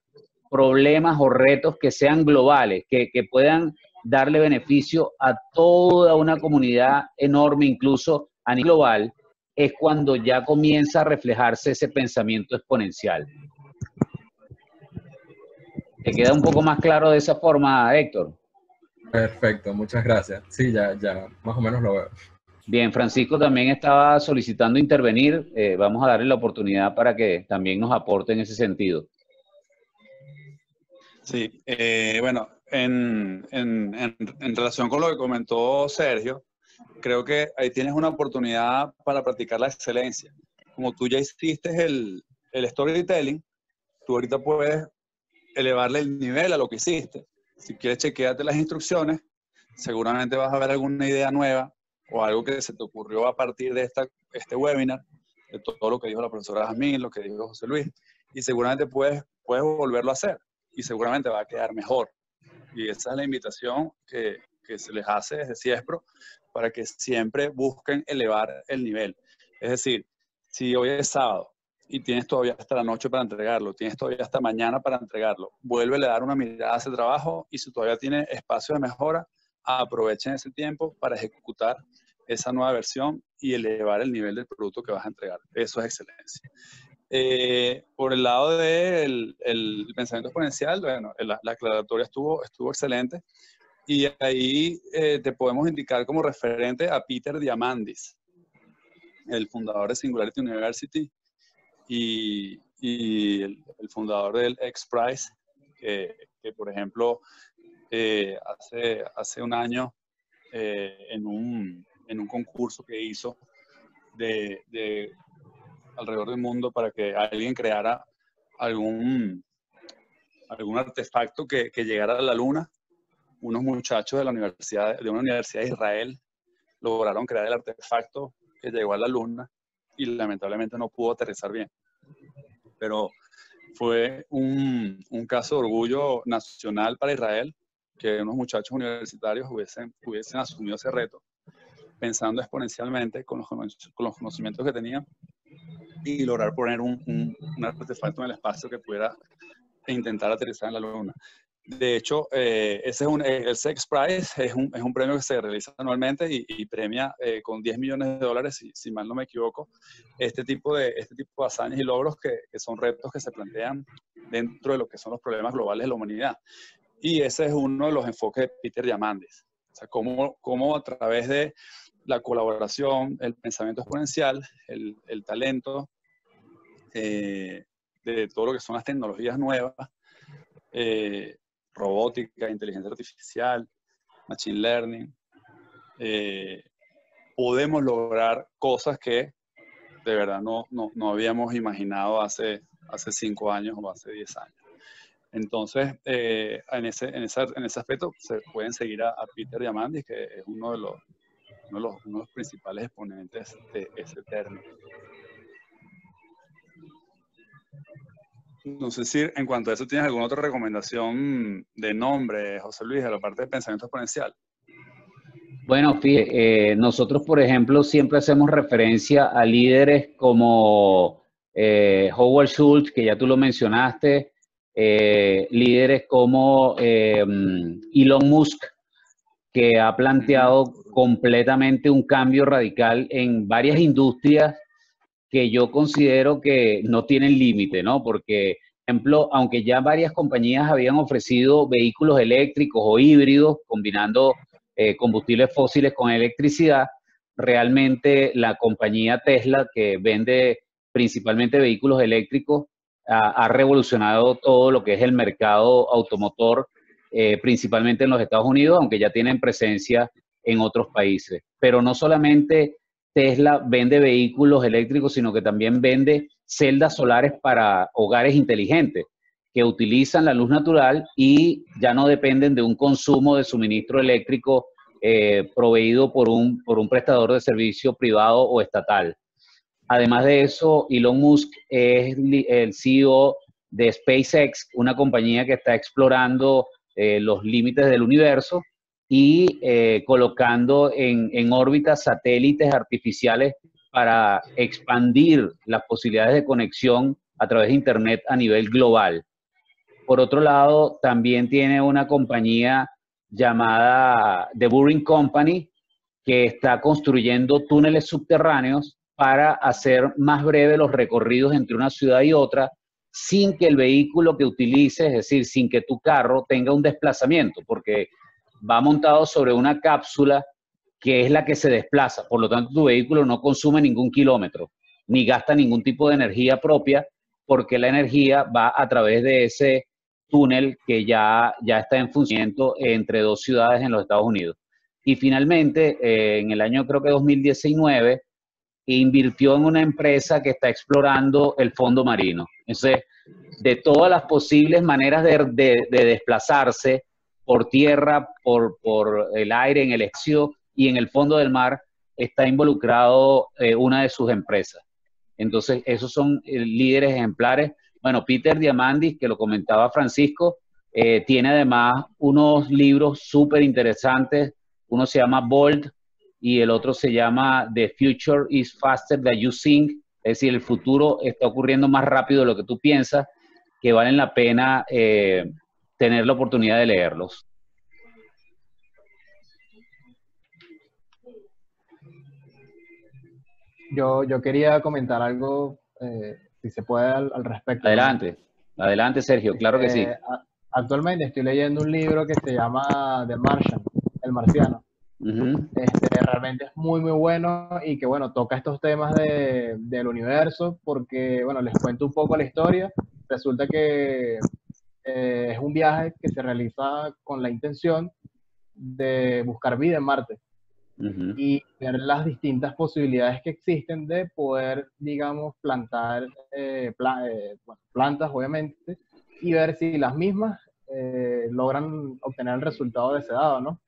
Speaker 1: problemas o retos que sean globales, que puedan darle beneficio a toda una comunidad enorme, incluso a nivel global, es cuando ya comienza a reflejarse ese pensamiento exponencial. ¿Te queda un poco más claro de esa forma, Héctor?
Speaker 4: Perfecto, muchas gracias. Sí, ya más o menos lo veo.
Speaker 1: Bien, Francisco también estaba solicitando intervenir. Vamos a darle la oportunidad para que también nos aporte en ese sentido.
Speaker 5: Sí, bueno, en relación con lo que comentó Sergio, creo que ahí tienes una oportunidad para practicar la excelencia. Como tú ya hiciste el storytelling, tú ahorita puedes elevarle el nivel a lo que hiciste. Si quieres chequearte las instrucciones, seguramente vas a ver alguna idea nueva o algo que se te ocurrió a partir de este webinar, de todo lo que dijo la profesora Jazmín, lo que dijo José Luis, y seguramente puedes volverlo a hacer y seguramente va a quedar mejor. Y esa es la invitación que se les hace desde CIESPRO para que siempre busquen elevar el nivel. Es decir, si hoy es sábado y tienes todavía hasta la noche para entregarlo, tienes todavía hasta mañana para entregarlo, vuélvele a dar una mirada a ese trabajo y si todavía tiene espacio de mejora, aprovechen ese tiempo para ejecutar esa nueva versión y elevar el nivel del producto que vas a entregar. Eso es excelencia. Por el lado del pensamiento exponencial, bueno, la aclaratoria estuvo excelente. Y ahí te podemos indicar como referente a Peter Diamandis, el fundador de Singularity University y el fundador del XPRIZE, que por ejemplo, hace un año, en un concurso que hizo de alrededor del mundo para que alguien creara algún artefacto que llegara a la luna, unos muchachos de una universidad de Israel lograron crear el artefacto que llegó a la luna y lamentablemente no pudo aterrizar bien. Pero fue un caso de orgullo nacional para Israel que unos muchachos universitarios hubiesen asumido ese reto, pensando exponencialmente con los conocimientos que tenían y lograr poner un artefacto en el espacio que pudiera intentar aterrizar en la luna. De hecho, ese es el XPRIZE es un premio que se realiza anualmente y premia con $10 millones, si mal no me equivoco, este tipo de hazañas y logros que son retos que se plantean dentro de lo que son los problemas globales de la humanidad. Y ese es uno de los enfoques de Peter Diamandis. O sea, cómo a través de la colaboración, el pensamiento exponencial, el talento, de todo lo que son las tecnologías nuevas, robótica, inteligencia artificial, machine learning, podemos lograr cosas que de verdad no habíamos imaginado hace 5 años o hace 10 años. Entonces, en ese aspecto se pueden seguir a Peter Diamandis, que es uno de los principales exponentes de ese término. No sé si en cuanto a eso tienes alguna otra recomendación de nombre, José Luis, de la parte de pensamiento exponencial.
Speaker 1: Bueno, fíjate, nosotros, por ejemplo, siempre hacemos referencia a líderes como Howard Schultz, que ya tú lo mencionaste, líderes como Elon Musk, que ha planteado completamente un cambio radical en varias industrias que yo considero que no tienen límite, ¿no? Porque, por ejemplo, aunque ya varias compañías habían ofrecido vehículos eléctricos o híbridos combinando combustibles fósiles con electricidad, realmente la compañía Tesla, que vende principalmente vehículos eléctricos, ha revolucionado todo lo que es el mercado automotor, principalmente en los Estados Unidos, aunque ya tienen presencia en otros países. Pero no solamente Tesla vende vehículos eléctricos, sino que también vende celdas solares para hogares inteligentes que utilizan la luz natural y ya no dependen de un consumo de suministro eléctrico proveído por un prestador de servicio privado o estatal. Además de eso, Elon Musk es el CEO de SpaceX, una compañía que está explorando los límites del universo y colocando en órbita satélites artificiales para expandir las posibilidades de conexión a través de Internet a nivel global. Por otro lado, también tiene una compañía llamada The Boring Company, que está construyendo túneles subterráneos para hacer más breves los recorridos entre una ciudad y otra, sin que el vehículo que utilices, es decir, sin que tu carro tenga un desplazamiento, porque va montado sobre una cápsula que es la que se desplaza. Por lo tanto, tu vehículo no consume ningún kilómetro, ni gasta ningún tipo de energía propia, porque la energía va a través de ese túnel que ya está en funcionamiento entre dos ciudades en los Estados Unidos. Y finalmente, en el año creo que 2019, invirtió en una empresa que está explorando el fondo marino. Entonces, de todas las posibles maneras de desplazarse por tierra, por el aire, en el espacio y en el fondo del mar, está involucrado una de sus empresas. Entonces, esos son líderes ejemplares. Bueno, Peter Diamandis, que lo comentaba Francisco, tiene además unos libros súper interesantes. Uno se llama Bold y el otro se llama The Future is Faster Than You Think. Es decir, el futuro está ocurriendo más rápido de lo que tú piensas, que valen la pena tener la oportunidad de leerlos.
Speaker 3: Yo quería comentar algo, si se puede, al respecto, ¿no?
Speaker 1: Adelante, adelante, Sergio, claro que sí.
Speaker 3: Actualmente estoy leyendo un libro que se llama The Martian, El Marciano.
Speaker 1: Ujú,
Speaker 3: Realmente es muy, muy bueno y que, bueno, toca estos temas del universo porque, bueno, les cuento un poco la historia. Resulta que es un viaje que se realiza con la intención de buscar vida en Marte
Speaker 1: ujú,
Speaker 3: y ver las distintas posibilidades que existen de poder, digamos, plantar bueno, plantas, obviamente, y ver si las mismas logran obtener el resultado deseado, ¿no?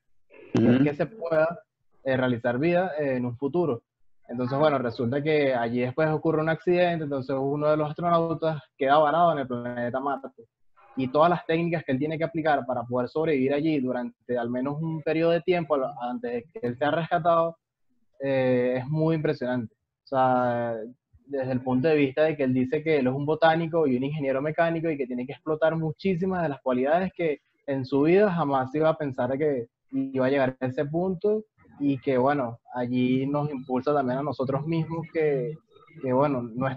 Speaker 3: Que es
Speaker 1: ujú.
Speaker 3: que se pueda realizar vida en un futuro. Entonces, bueno, resulta que allí después ocurre un accidente, entonces uno de los astronautas queda varado en el planeta Marte. Y todas las técnicas que él tiene que aplicar para poder sobrevivir allí durante al menos un periodo de tiempo antes de que él sea rescatado, es muy impresionante. O sea, desde el punto de vista de que él dice que él es un botánico y un ingeniero mecánico y que tiene que explotar muchísimas de las cualidades que en su vida jamás iba a pensar que iba a llegar a ese punto y que, bueno, allí nos impulsa también a nosotros mismos que bueno, no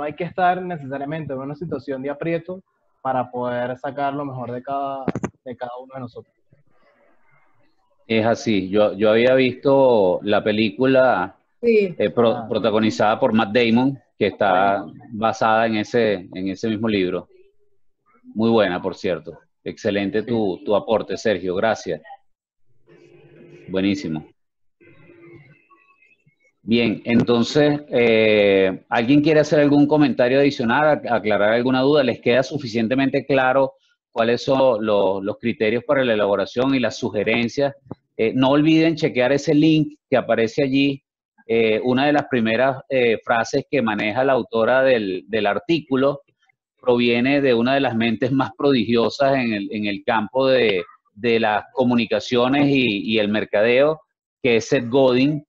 Speaker 3: hay que estar necesariamente en una situación de aprieto para poder sacar lo mejor de cada uno de nosotros.
Speaker 1: Es así. Yo había visto la película
Speaker 2: Sí,
Speaker 3: Ah,
Speaker 1: protagonizada por Matt Damon, que está
Speaker 3: Damon.
Speaker 1: basada en ese mismo libro. Muy buena, por cierto. Excelente
Speaker 3: Sí.
Speaker 1: tu aporte, Sergio. Gracias. Buenísimo. Bien, entonces, ¿alguien quiere hacer algún comentario adicional, aclarar alguna duda? ¿Les queda suficientemente claro cuáles son los criterios para la elaboración y las sugerencias? No olviden chequear ese link que aparece allí. Una de las primeras frases que maneja la autora del artículo proviene de una de las mentes más prodigiosas en el campo de las comunicaciones y el mercadeo, que es Seth Godin,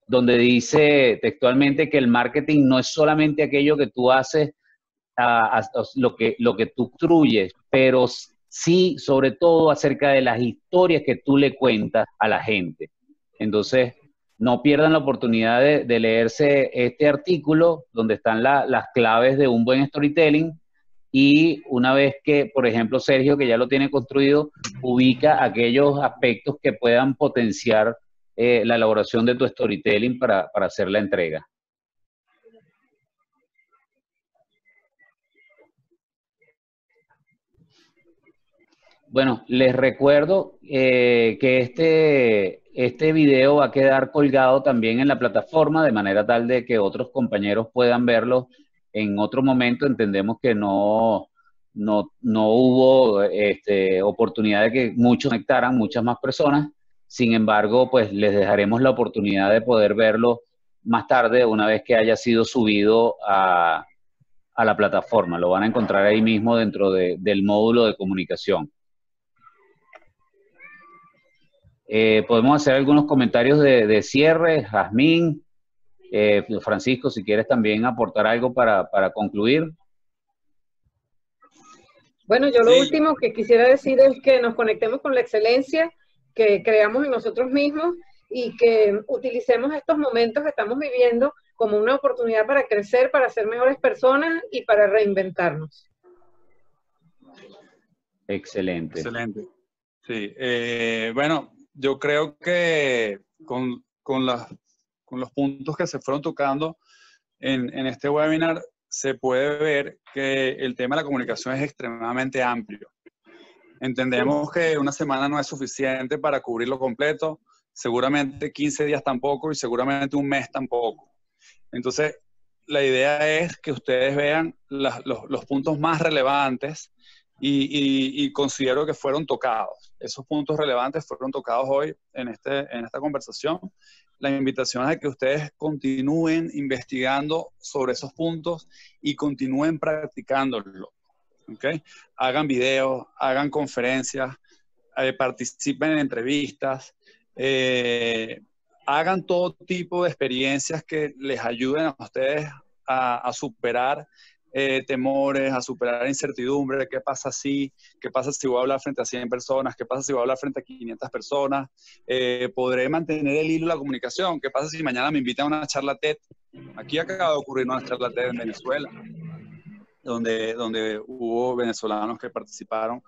Speaker 1: donde dice textualmente que el marketing no es solamente aquello que tú haces, lo que tú construyes, pero sí, sobre todo, acerca de las historias que tú le cuentas a la gente. Entonces, no pierdan la oportunidad de leerse este artículo donde están las claves de un buen storytelling y una vez que, por ejemplo, Sergio, que ya lo tiene construido, ubica aquellos aspectos que puedan potenciar la elaboración de tu storytelling para hacer la entrega. Bueno, les recuerdo que este video va a quedar colgado también en la plataforma de manera tal de que otros compañeros puedan verlo en otro momento. Entendemos que no hubo oportunidad de que muchos conectaran, muchas más personas. Sin embargo, pues les dejaremos la oportunidad de poder verlo más tarde, una vez que haya sido subido a la plataforma. Lo van a encontrar ahí mismo dentro del módulo de comunicación. Podemos hacer algunos comentarios de cierre. Jazmín, Francisco, si quieres también aportar algo para concluir.
Speaker 2: bueno, yo lo
Speaker 5: Sí,
Speaker 2: último que quisiera decir es que nos conectemos con la excelencia, que creamos en nosotros mismos y que utilicemos estos momentos que estamos viviendo como una oportunidad para crecer, para ser mejores personas y para reinventarnos.
Speaker 1: Excelente.
Speaker 5: excelente. Sí, bueno, yo creo que con los puntos que se fueron tocando en este webinar, se puede ver que el tema de la comunicación es extremadamente amplio. Entendemos que una semana no es suficiente para cubrirlo completo, seguramente 15 días tampoco y seguramente un mes tampoco. Entonces, la idea es que ustedes vean los puntos más relevantes y considero que fueron tocados. Esos puntos relevantes fueron tocados hoy en esta conversación. La invitación es a que ustedes continúen investigando sobre esos puntos y continúen practicándolo. ¿Okay? Hagan videos, hagan conferencias, participen en entrevistas, hagan todo tipo de experiencias que les ayuden a ustedes a superar temores, a superar incertidumbre. ¿Qué pasa si voy a hablar frente a 100 personas? ¿Qué pasa si voy a hablar frente a 500 personas? ¿Podré mantener el hilo de la comunicación? ¿Qué pasa si mañana me invitan a una charla TED Aquí acaba de ocurrir nuestra charla en Venezuela, donde hubo venezolanos que participaron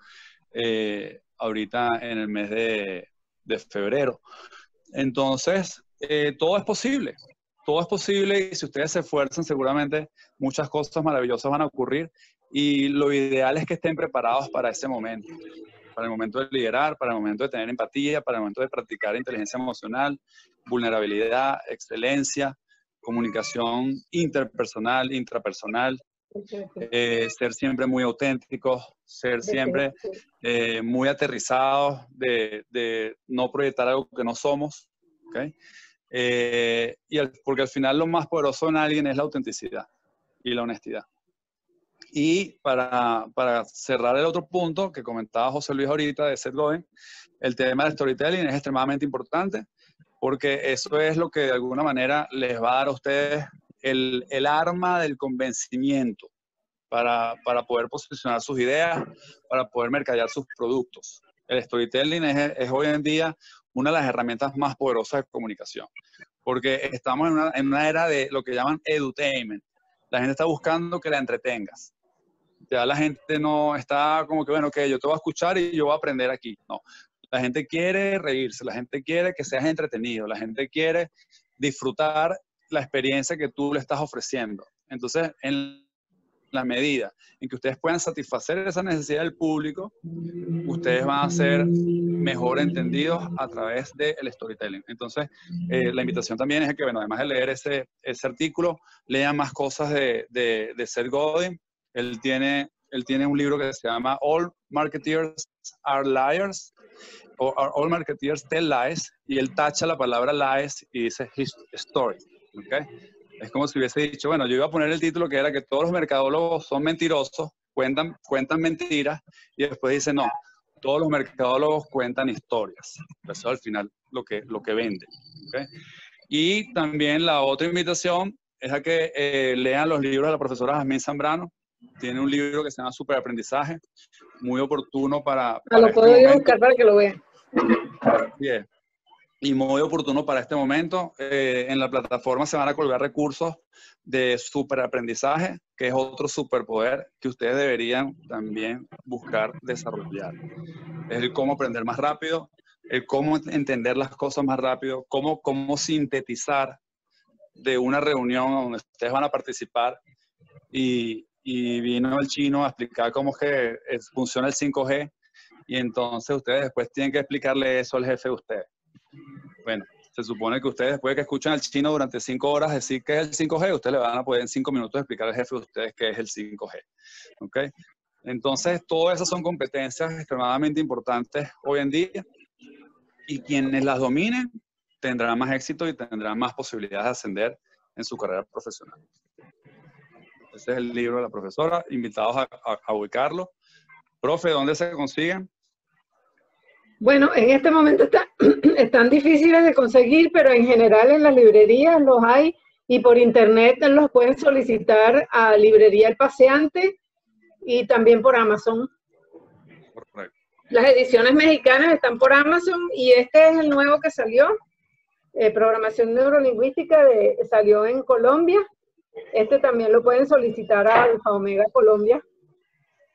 Speaker 5: ahorita en el mes de febrero. Entonces, todo es posible. Todo es posible y si ustedes se esfuerzan, seguramente muchas cosas maravillosas van a ocurrir y lo ideal es que estén preparados para ese momento, para el momento de liderar, para el momento de tener empatía, para el momento de practicar inteligencia emocional, vulnerabilidad, excelencia, comunicación interpersonal, intrapersonal, ser siempre muy auténticos, ser siempre muy aterrizados, de no proyectar algo que no somos, ¿okay? Porque al final lo más poderoso en alguien es la autenticidad y la honestidad. Y para cerrar el otro punto que comentaba José Luis ahorita de Seth Godin, el tema del storytelling es extremadamente importante porque eso es lo que de alguna manera les va a dar a ustedes el arma del convencimiento para poder posicionar sus ideas, para poder mercadear sus productos. El storytelling es hoy en día una de las herramientas más poderosas de comunicación, porque estamos en una era de lo que llaman edutainment. La gente está buscando que la entretengas. Ya la gente no está como que, bueno, que yo te voy a escuchar y yo voy a aprender aquí. No, la gente quiere reírse, la gente quiere que seas entretenido, la gente quiere disfrutar la experiencia que tú le estás ofreciendo. Entonces, en la medida en que ustedes puedan satisfacer esa necesidad del público, ustedes van a ser mejor entendidos a través del storytelling. Entonces, la invitación también es que, bueno, además de leer ese artículo, lean más cosas de Seth Godin. Él tiene un libro que se llama All Marketeers Are Liars, o All Marketeers Tell Lies, y él tacha la palabra lies y dice his story, ¿ok? Es como si hubiese dicho, bueno, yo iba a poner el título que era que todos los mercadólogos son mentirosos, cuentan mentiras, y después dice, no, todos los mercadólogos cuentan historias. Eso al final lo que vende, ¿okay? Y también la otra invitación es a que lean los libros de la profesora Jazmín Zambrano. Tiene un libro que se llama Superaprendizaje, muy oportuno para
Speaker 2: lo
Speaker 5: este
Speaker 2: puedo ir a
Speaker 5: momento.
Speaker 2: buscar para que lo vean.
Speaker 5: Bien. Y muy oportuno para este momento. En la plataforma se van a colgar recursos de superaprendizaje, que es otro superpoder que ustedes deberían también buscar desarrollar. Es el cómo aprender más rápido, el cómo entender las cosas más rápido, cómo sintetizar de una reunión donde ustedes van a participar y vino el chino a explicar cómo es que funciona el 5G y entonces ustedes después tienen que explicarle eso al jefe de ustedes. Bueno, se supone que ustedes después de que escuchan al chino durante 5 horas decir qué es el 5G, ustedes le van a poder en 5 minutos explicar al jefe de ustedes qué es el 5G. ¿Ok? Entonces, todas esas son competencias extremadamente importantes hoy en día y quienes las dominen tendrán más éxito y tendrán más posibilidades de ascender en su carrera profesional. Ese es el libro de la profesora. Invitados a ubicarlo. Profe, ¿dónde se consiguen?
Speaker 2: Bueno, en este momento están difíciles de conseguir, pero en general en las librerías los hay y por internet los pueden solicitar a Librería El Paseante y también por Amazon.
Speaker 5: Correcto.
Speaker 2: Las ediciones mexicanas están por Amazon y este es el nuevo que salió. Programación neurolingüística salió en Colombia. Este también lo pueden solicitar a Alfa Omega Colombia.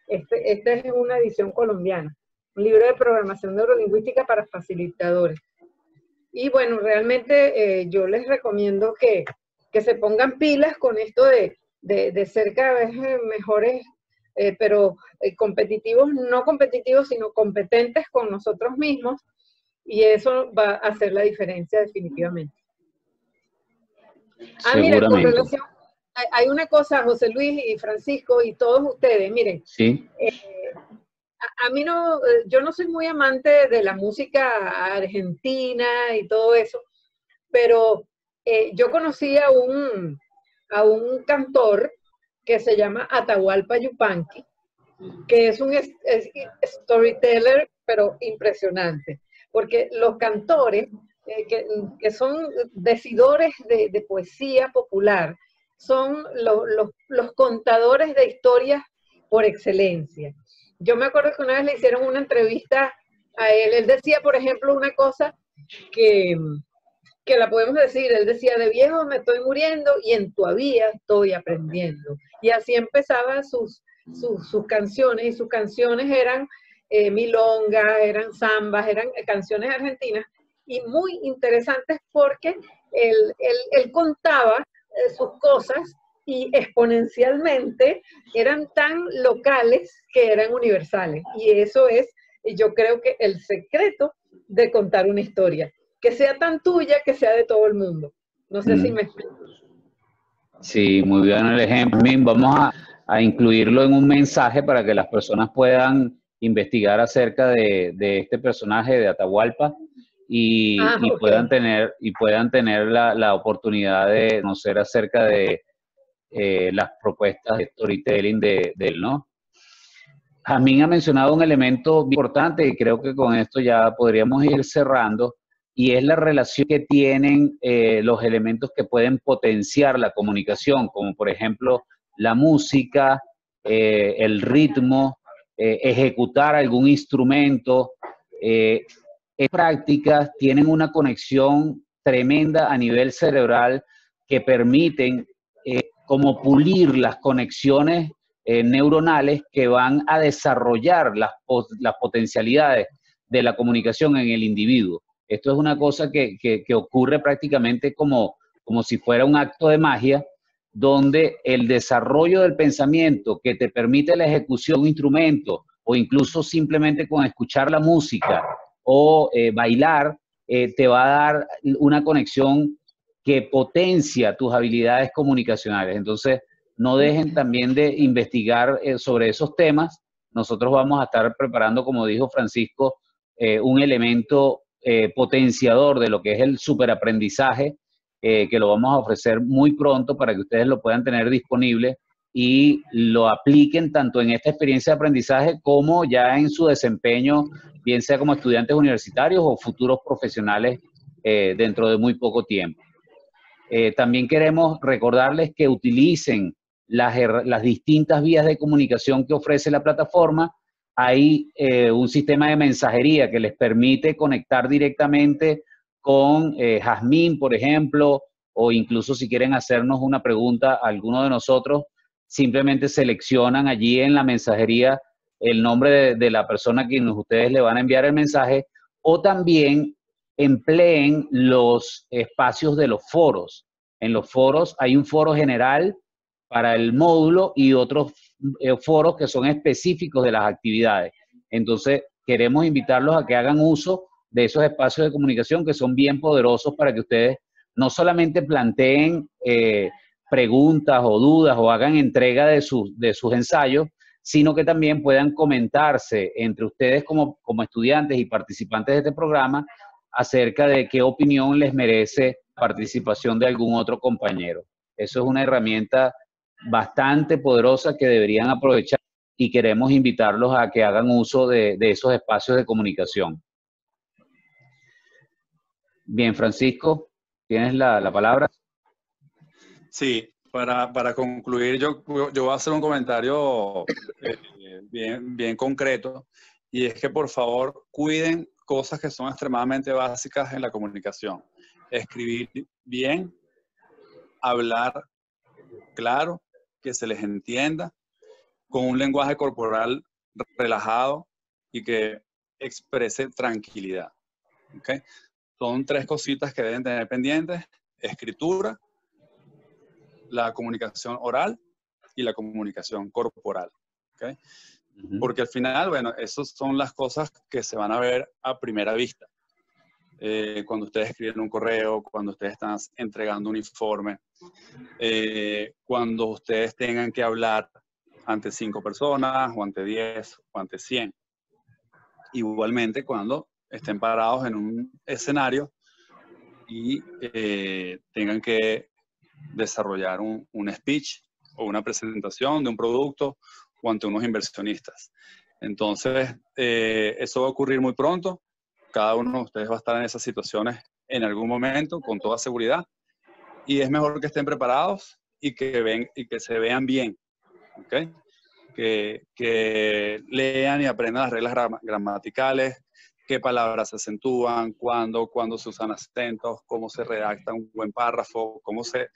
Speaker 2: Esta es una edición colombiana. Un libro de programación neurolingüística para facilitadores. Y bueno, realmente yo les recomiendo que se pongan pilas con esto de ser cada vez mejores, pero competitivos, no competitivos, sino competentes con nosotros mismos. Y eso va a hacer la diferencia definitivamente. Mira, con relación, hay una cosa, José Luis y Francisco y todos ustedes, miren.
Speaker 1: Sí.
Speaker 2: A mí no, yo no soy muy amante de la música argentina y todo eso, pero yo conocí a un cantor que se llama Atahualpa Yupanqui, que es un storyteller, pero impresionante, porque los cantores que son decidores de poesía popular son los contadores de historias por excelencia. Yo me acuerdo que una vez le hicieron una entrevista a él. Él decía, por ejemplo, una cosa que que la podemos decir, él decía, de viejo me estoy muriendo y en todavía estoy aprendiendo. Y así empezaba sus canciones, y sus canciones eran milongas, eran zambas, eran canciones argentinas, y muy interesantes porque él contaba sus cosas y exponencialmente eran tan locales que eran universales. Y eso es, yo creo que el secreto de contar una historia, que sea tan tuya que sea de todo el mundo. No sé si me explico.
Speaker 1: Sí, muy bien el ejemplo. Vamos a incluirlo en un mensaje para que las personas puedan investigar acerca de este personaje de Atahualpa y
Speaker 2: Okay.
Speaker 1: puedan tener la oportunidad de conocer acerca de las propuestas de storytelling de él, ¿no? Jazmín ha mencionado un elemento importante y creo que con esto ya podríamos ir cerrando, y es la relación que tienen los elementos que pueden potenciar la comunicación, como por ejemplo la música, el ritmo, ejecutar algún instrumento. Estas prácticas tienen una conexión tremenda a nivel cerebral que permiten como pulir las conexiones neuronales que van a desarrollar las potencialidades de la comunicación en el individuo. Esto es una cosa que ocurre prácticamente como si fuera un acto de magia, donde el desarrollo del pensamiento que te permite la ejecución de un instrumento, o incluso simplemente con escuchar la música o bailar, te va a dar una conexión que potencia tus habilidades comunicacionales. Entonces, no dejen también de investigar sobre esos temas. Nosotros vamos a estar preparando, como dijo Francisco, un elemento potenciador de lo que es el superaprendizaje, que lo vamos a ofrecer muy pronto para que ustedes lo puedan tener disponible y lo apliquen tanto en esta experiencia de aprendizaje como ya en su desempeño, bien sea como estudiantes universitarios o futuros profesionales dentro de muy poco tiempo. También queremos recordarles que utilicen las distintas vías de comunicación que ofrece la plataforma. Hay un sistema de mensajería que les permite conectar directamente con Jazmín, por ejemplo, o incluso si quieren hacernos una pregunta a alguno de nosotros, simplemente seleccionan allí en la mensajería el nombre de la persona a quien ustedes le van a enviar el mensaje, o también empleen los espacios de los foros. En los foros hay un foro general para el módulo y otros foros que son específicos de las actividades. Entonces, queremos invitarlos a que hagan uso de esos espacios de comunicación que son bien poderosos para que ustedes no solamente planteen preguntas o dudas o hagan entrega de sus ensayos, sino que también puedan comentarse entre ustedes como estudiantes y participantes de este programa acerca de qué opinión les merece participación de algún otro compañero. Eso es una herramienta bastante poderosa que deberían aprovechar y queremos invitarlos a que hagan uso de esos espacios de comunicación. Bien, Francisco, ¿tienes la palabra?
Speaker 5: Sí, para concluir, yo voy a hacer un comentario bien concreto, y es que por favor cuiden cosas que son extremadamente básicas en la comunicación. Escribir bien, hablar claro, que se les entienda, con un lenguaje corporal relajado y que exprese tranquilidad. ¿Okay? Son 3 cositas que deben tener pendientes: escritura, la comunicación oral y la comunicación corporal. ¿Okay? Porque al final, bueno, esas son las cosas que se van a ver a primera vista. Cuando ustedes escriben un correo, cuando ustedes están entregando un informe, cuando ustedes tengan que hablar ante 5 personas, o ante 10, o ante 100. Igualmente, cuando estén parados en un escenario y tengan que desarrollar un speech o una presentación de un producto o ante unos inversionistas. Entonces, eso va a ocurrir muy pronto. Cada uno de ustedes va a estar en esas situaciones en algún momento, con toda seguridad. Y es mejor que estén preparados y que se vean bien. ¿Okay? Que lean y aprendan las reglas gramaticales, qué palabras se acentúan, cuándo se usan acentos, cómo se redacta un buen párrafo, cómo se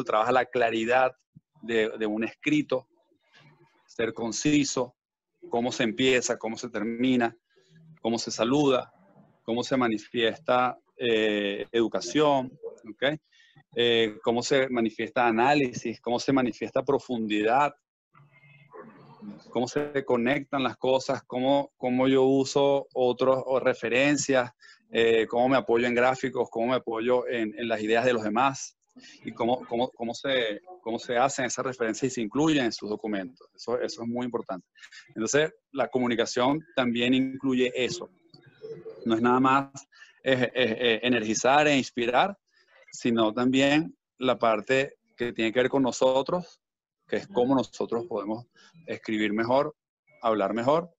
Speaker 5: trabaja la claridad de un escrito, ser conciso, cómo se empieza, cómo se termina, cómo se saluda, cómo se manifiesta educación, ¿okay? Cómo se manifiesta análisis, cómo se manifiesta profundidad, cómo se conectan las cosas, cómo yo uso otras referencias, cómo me apoyo en gráficos, cómo me apoyo en las ideas de los demás y cómo se hacen esas referencias y se incluyen en sus documentos. Eso es muy importante. Entonces, la comunicación también incluye eso. No es nada más energizar e inspirar, sino también la parte que tiene que ver con nosotros, que es cómo nosotros podemos escribir mejor, hablar mejor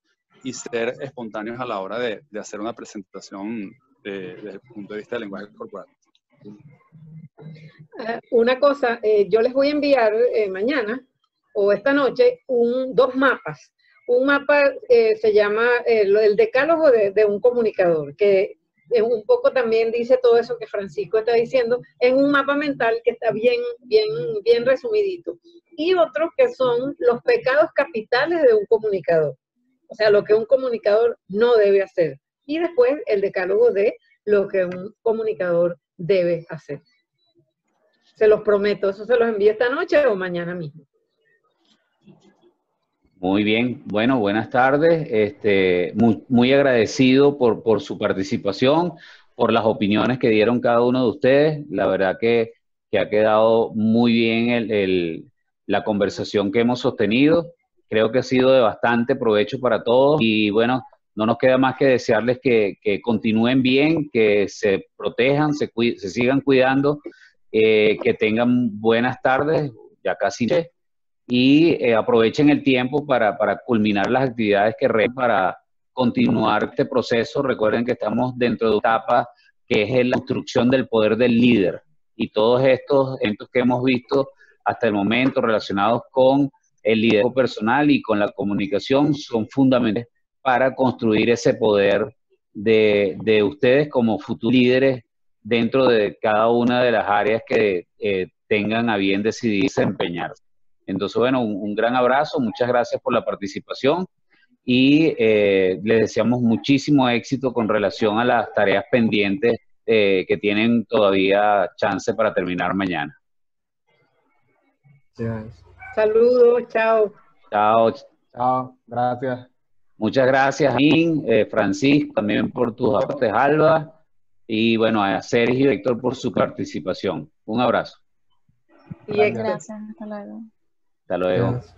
Speaker 5: y ser espontáneos a la hora de hacer una presentación desde el punto de vista del lenguaje corporal.
Speaker 2: Una cosa, yo les voy a enviar mañana o esta noche dos mapas. Un mapa se llama el decálogo de un comunicador, que un poco también dice todo eso que Francisco está diciendo, en un mapa mental que está bien resumidito. Y otros que son los pecados capitales de un comunicador, o sea, lo que un comunicador no debe hacer. Y después el decálogo de lo que un comunicador debe hacer. Se los prometo, eso se los envío esta noche o mañana mismo.
Speaker 1: Muy bien, bueno, buenas tardes. Muy agradecido por su participación, por las opiniones que dieron cada uno de ustedes. La verdad que ha quedado muy bien la conversación que hemos sostenido. Creo que ha sido de bastante provecho para todos y bueno, no nos queda más que desearles que continúen bien, que se protejan, se sigan cuidando, que tengan buenas tardes, ya casi y aprovechen el tiempo para culminar las actividades que requieren para continuar este proceso. Recuerden que estamos dentro de una etapa que es la construcción del poder del líder y todos estos eventos que hemos visto hasta el momento relacionados con el liderazgo personal y con la comunicación son fundamentales para construir ese poder de ustedes como futuros líderes dentro de cada una de las áreas que tengan a bien decidir desempeñarse. Entonces, bueno, un gran abrazo, muchas gracias por la participación y les deseamos muchísimo éxito con relación a las tareas pendientes que tienen todavía chance para terminar mañana.
Speaker 3: Gracias.
Speaker 2: Saludos, chao.
Speaker 1: Chao.
Speaker 3: Chao, gracias.
Speaker 1: Muchas gracias, Francisco, también por tus aportes, Alba, y bueno, a Sergio y Héctor por su participación. Un abrazo.
Speaker 2: Y Héctor.
Speaker 6: Gracias, hasta luego.
Speaker 1: Hasta luego.
Speaker 3: Gracias.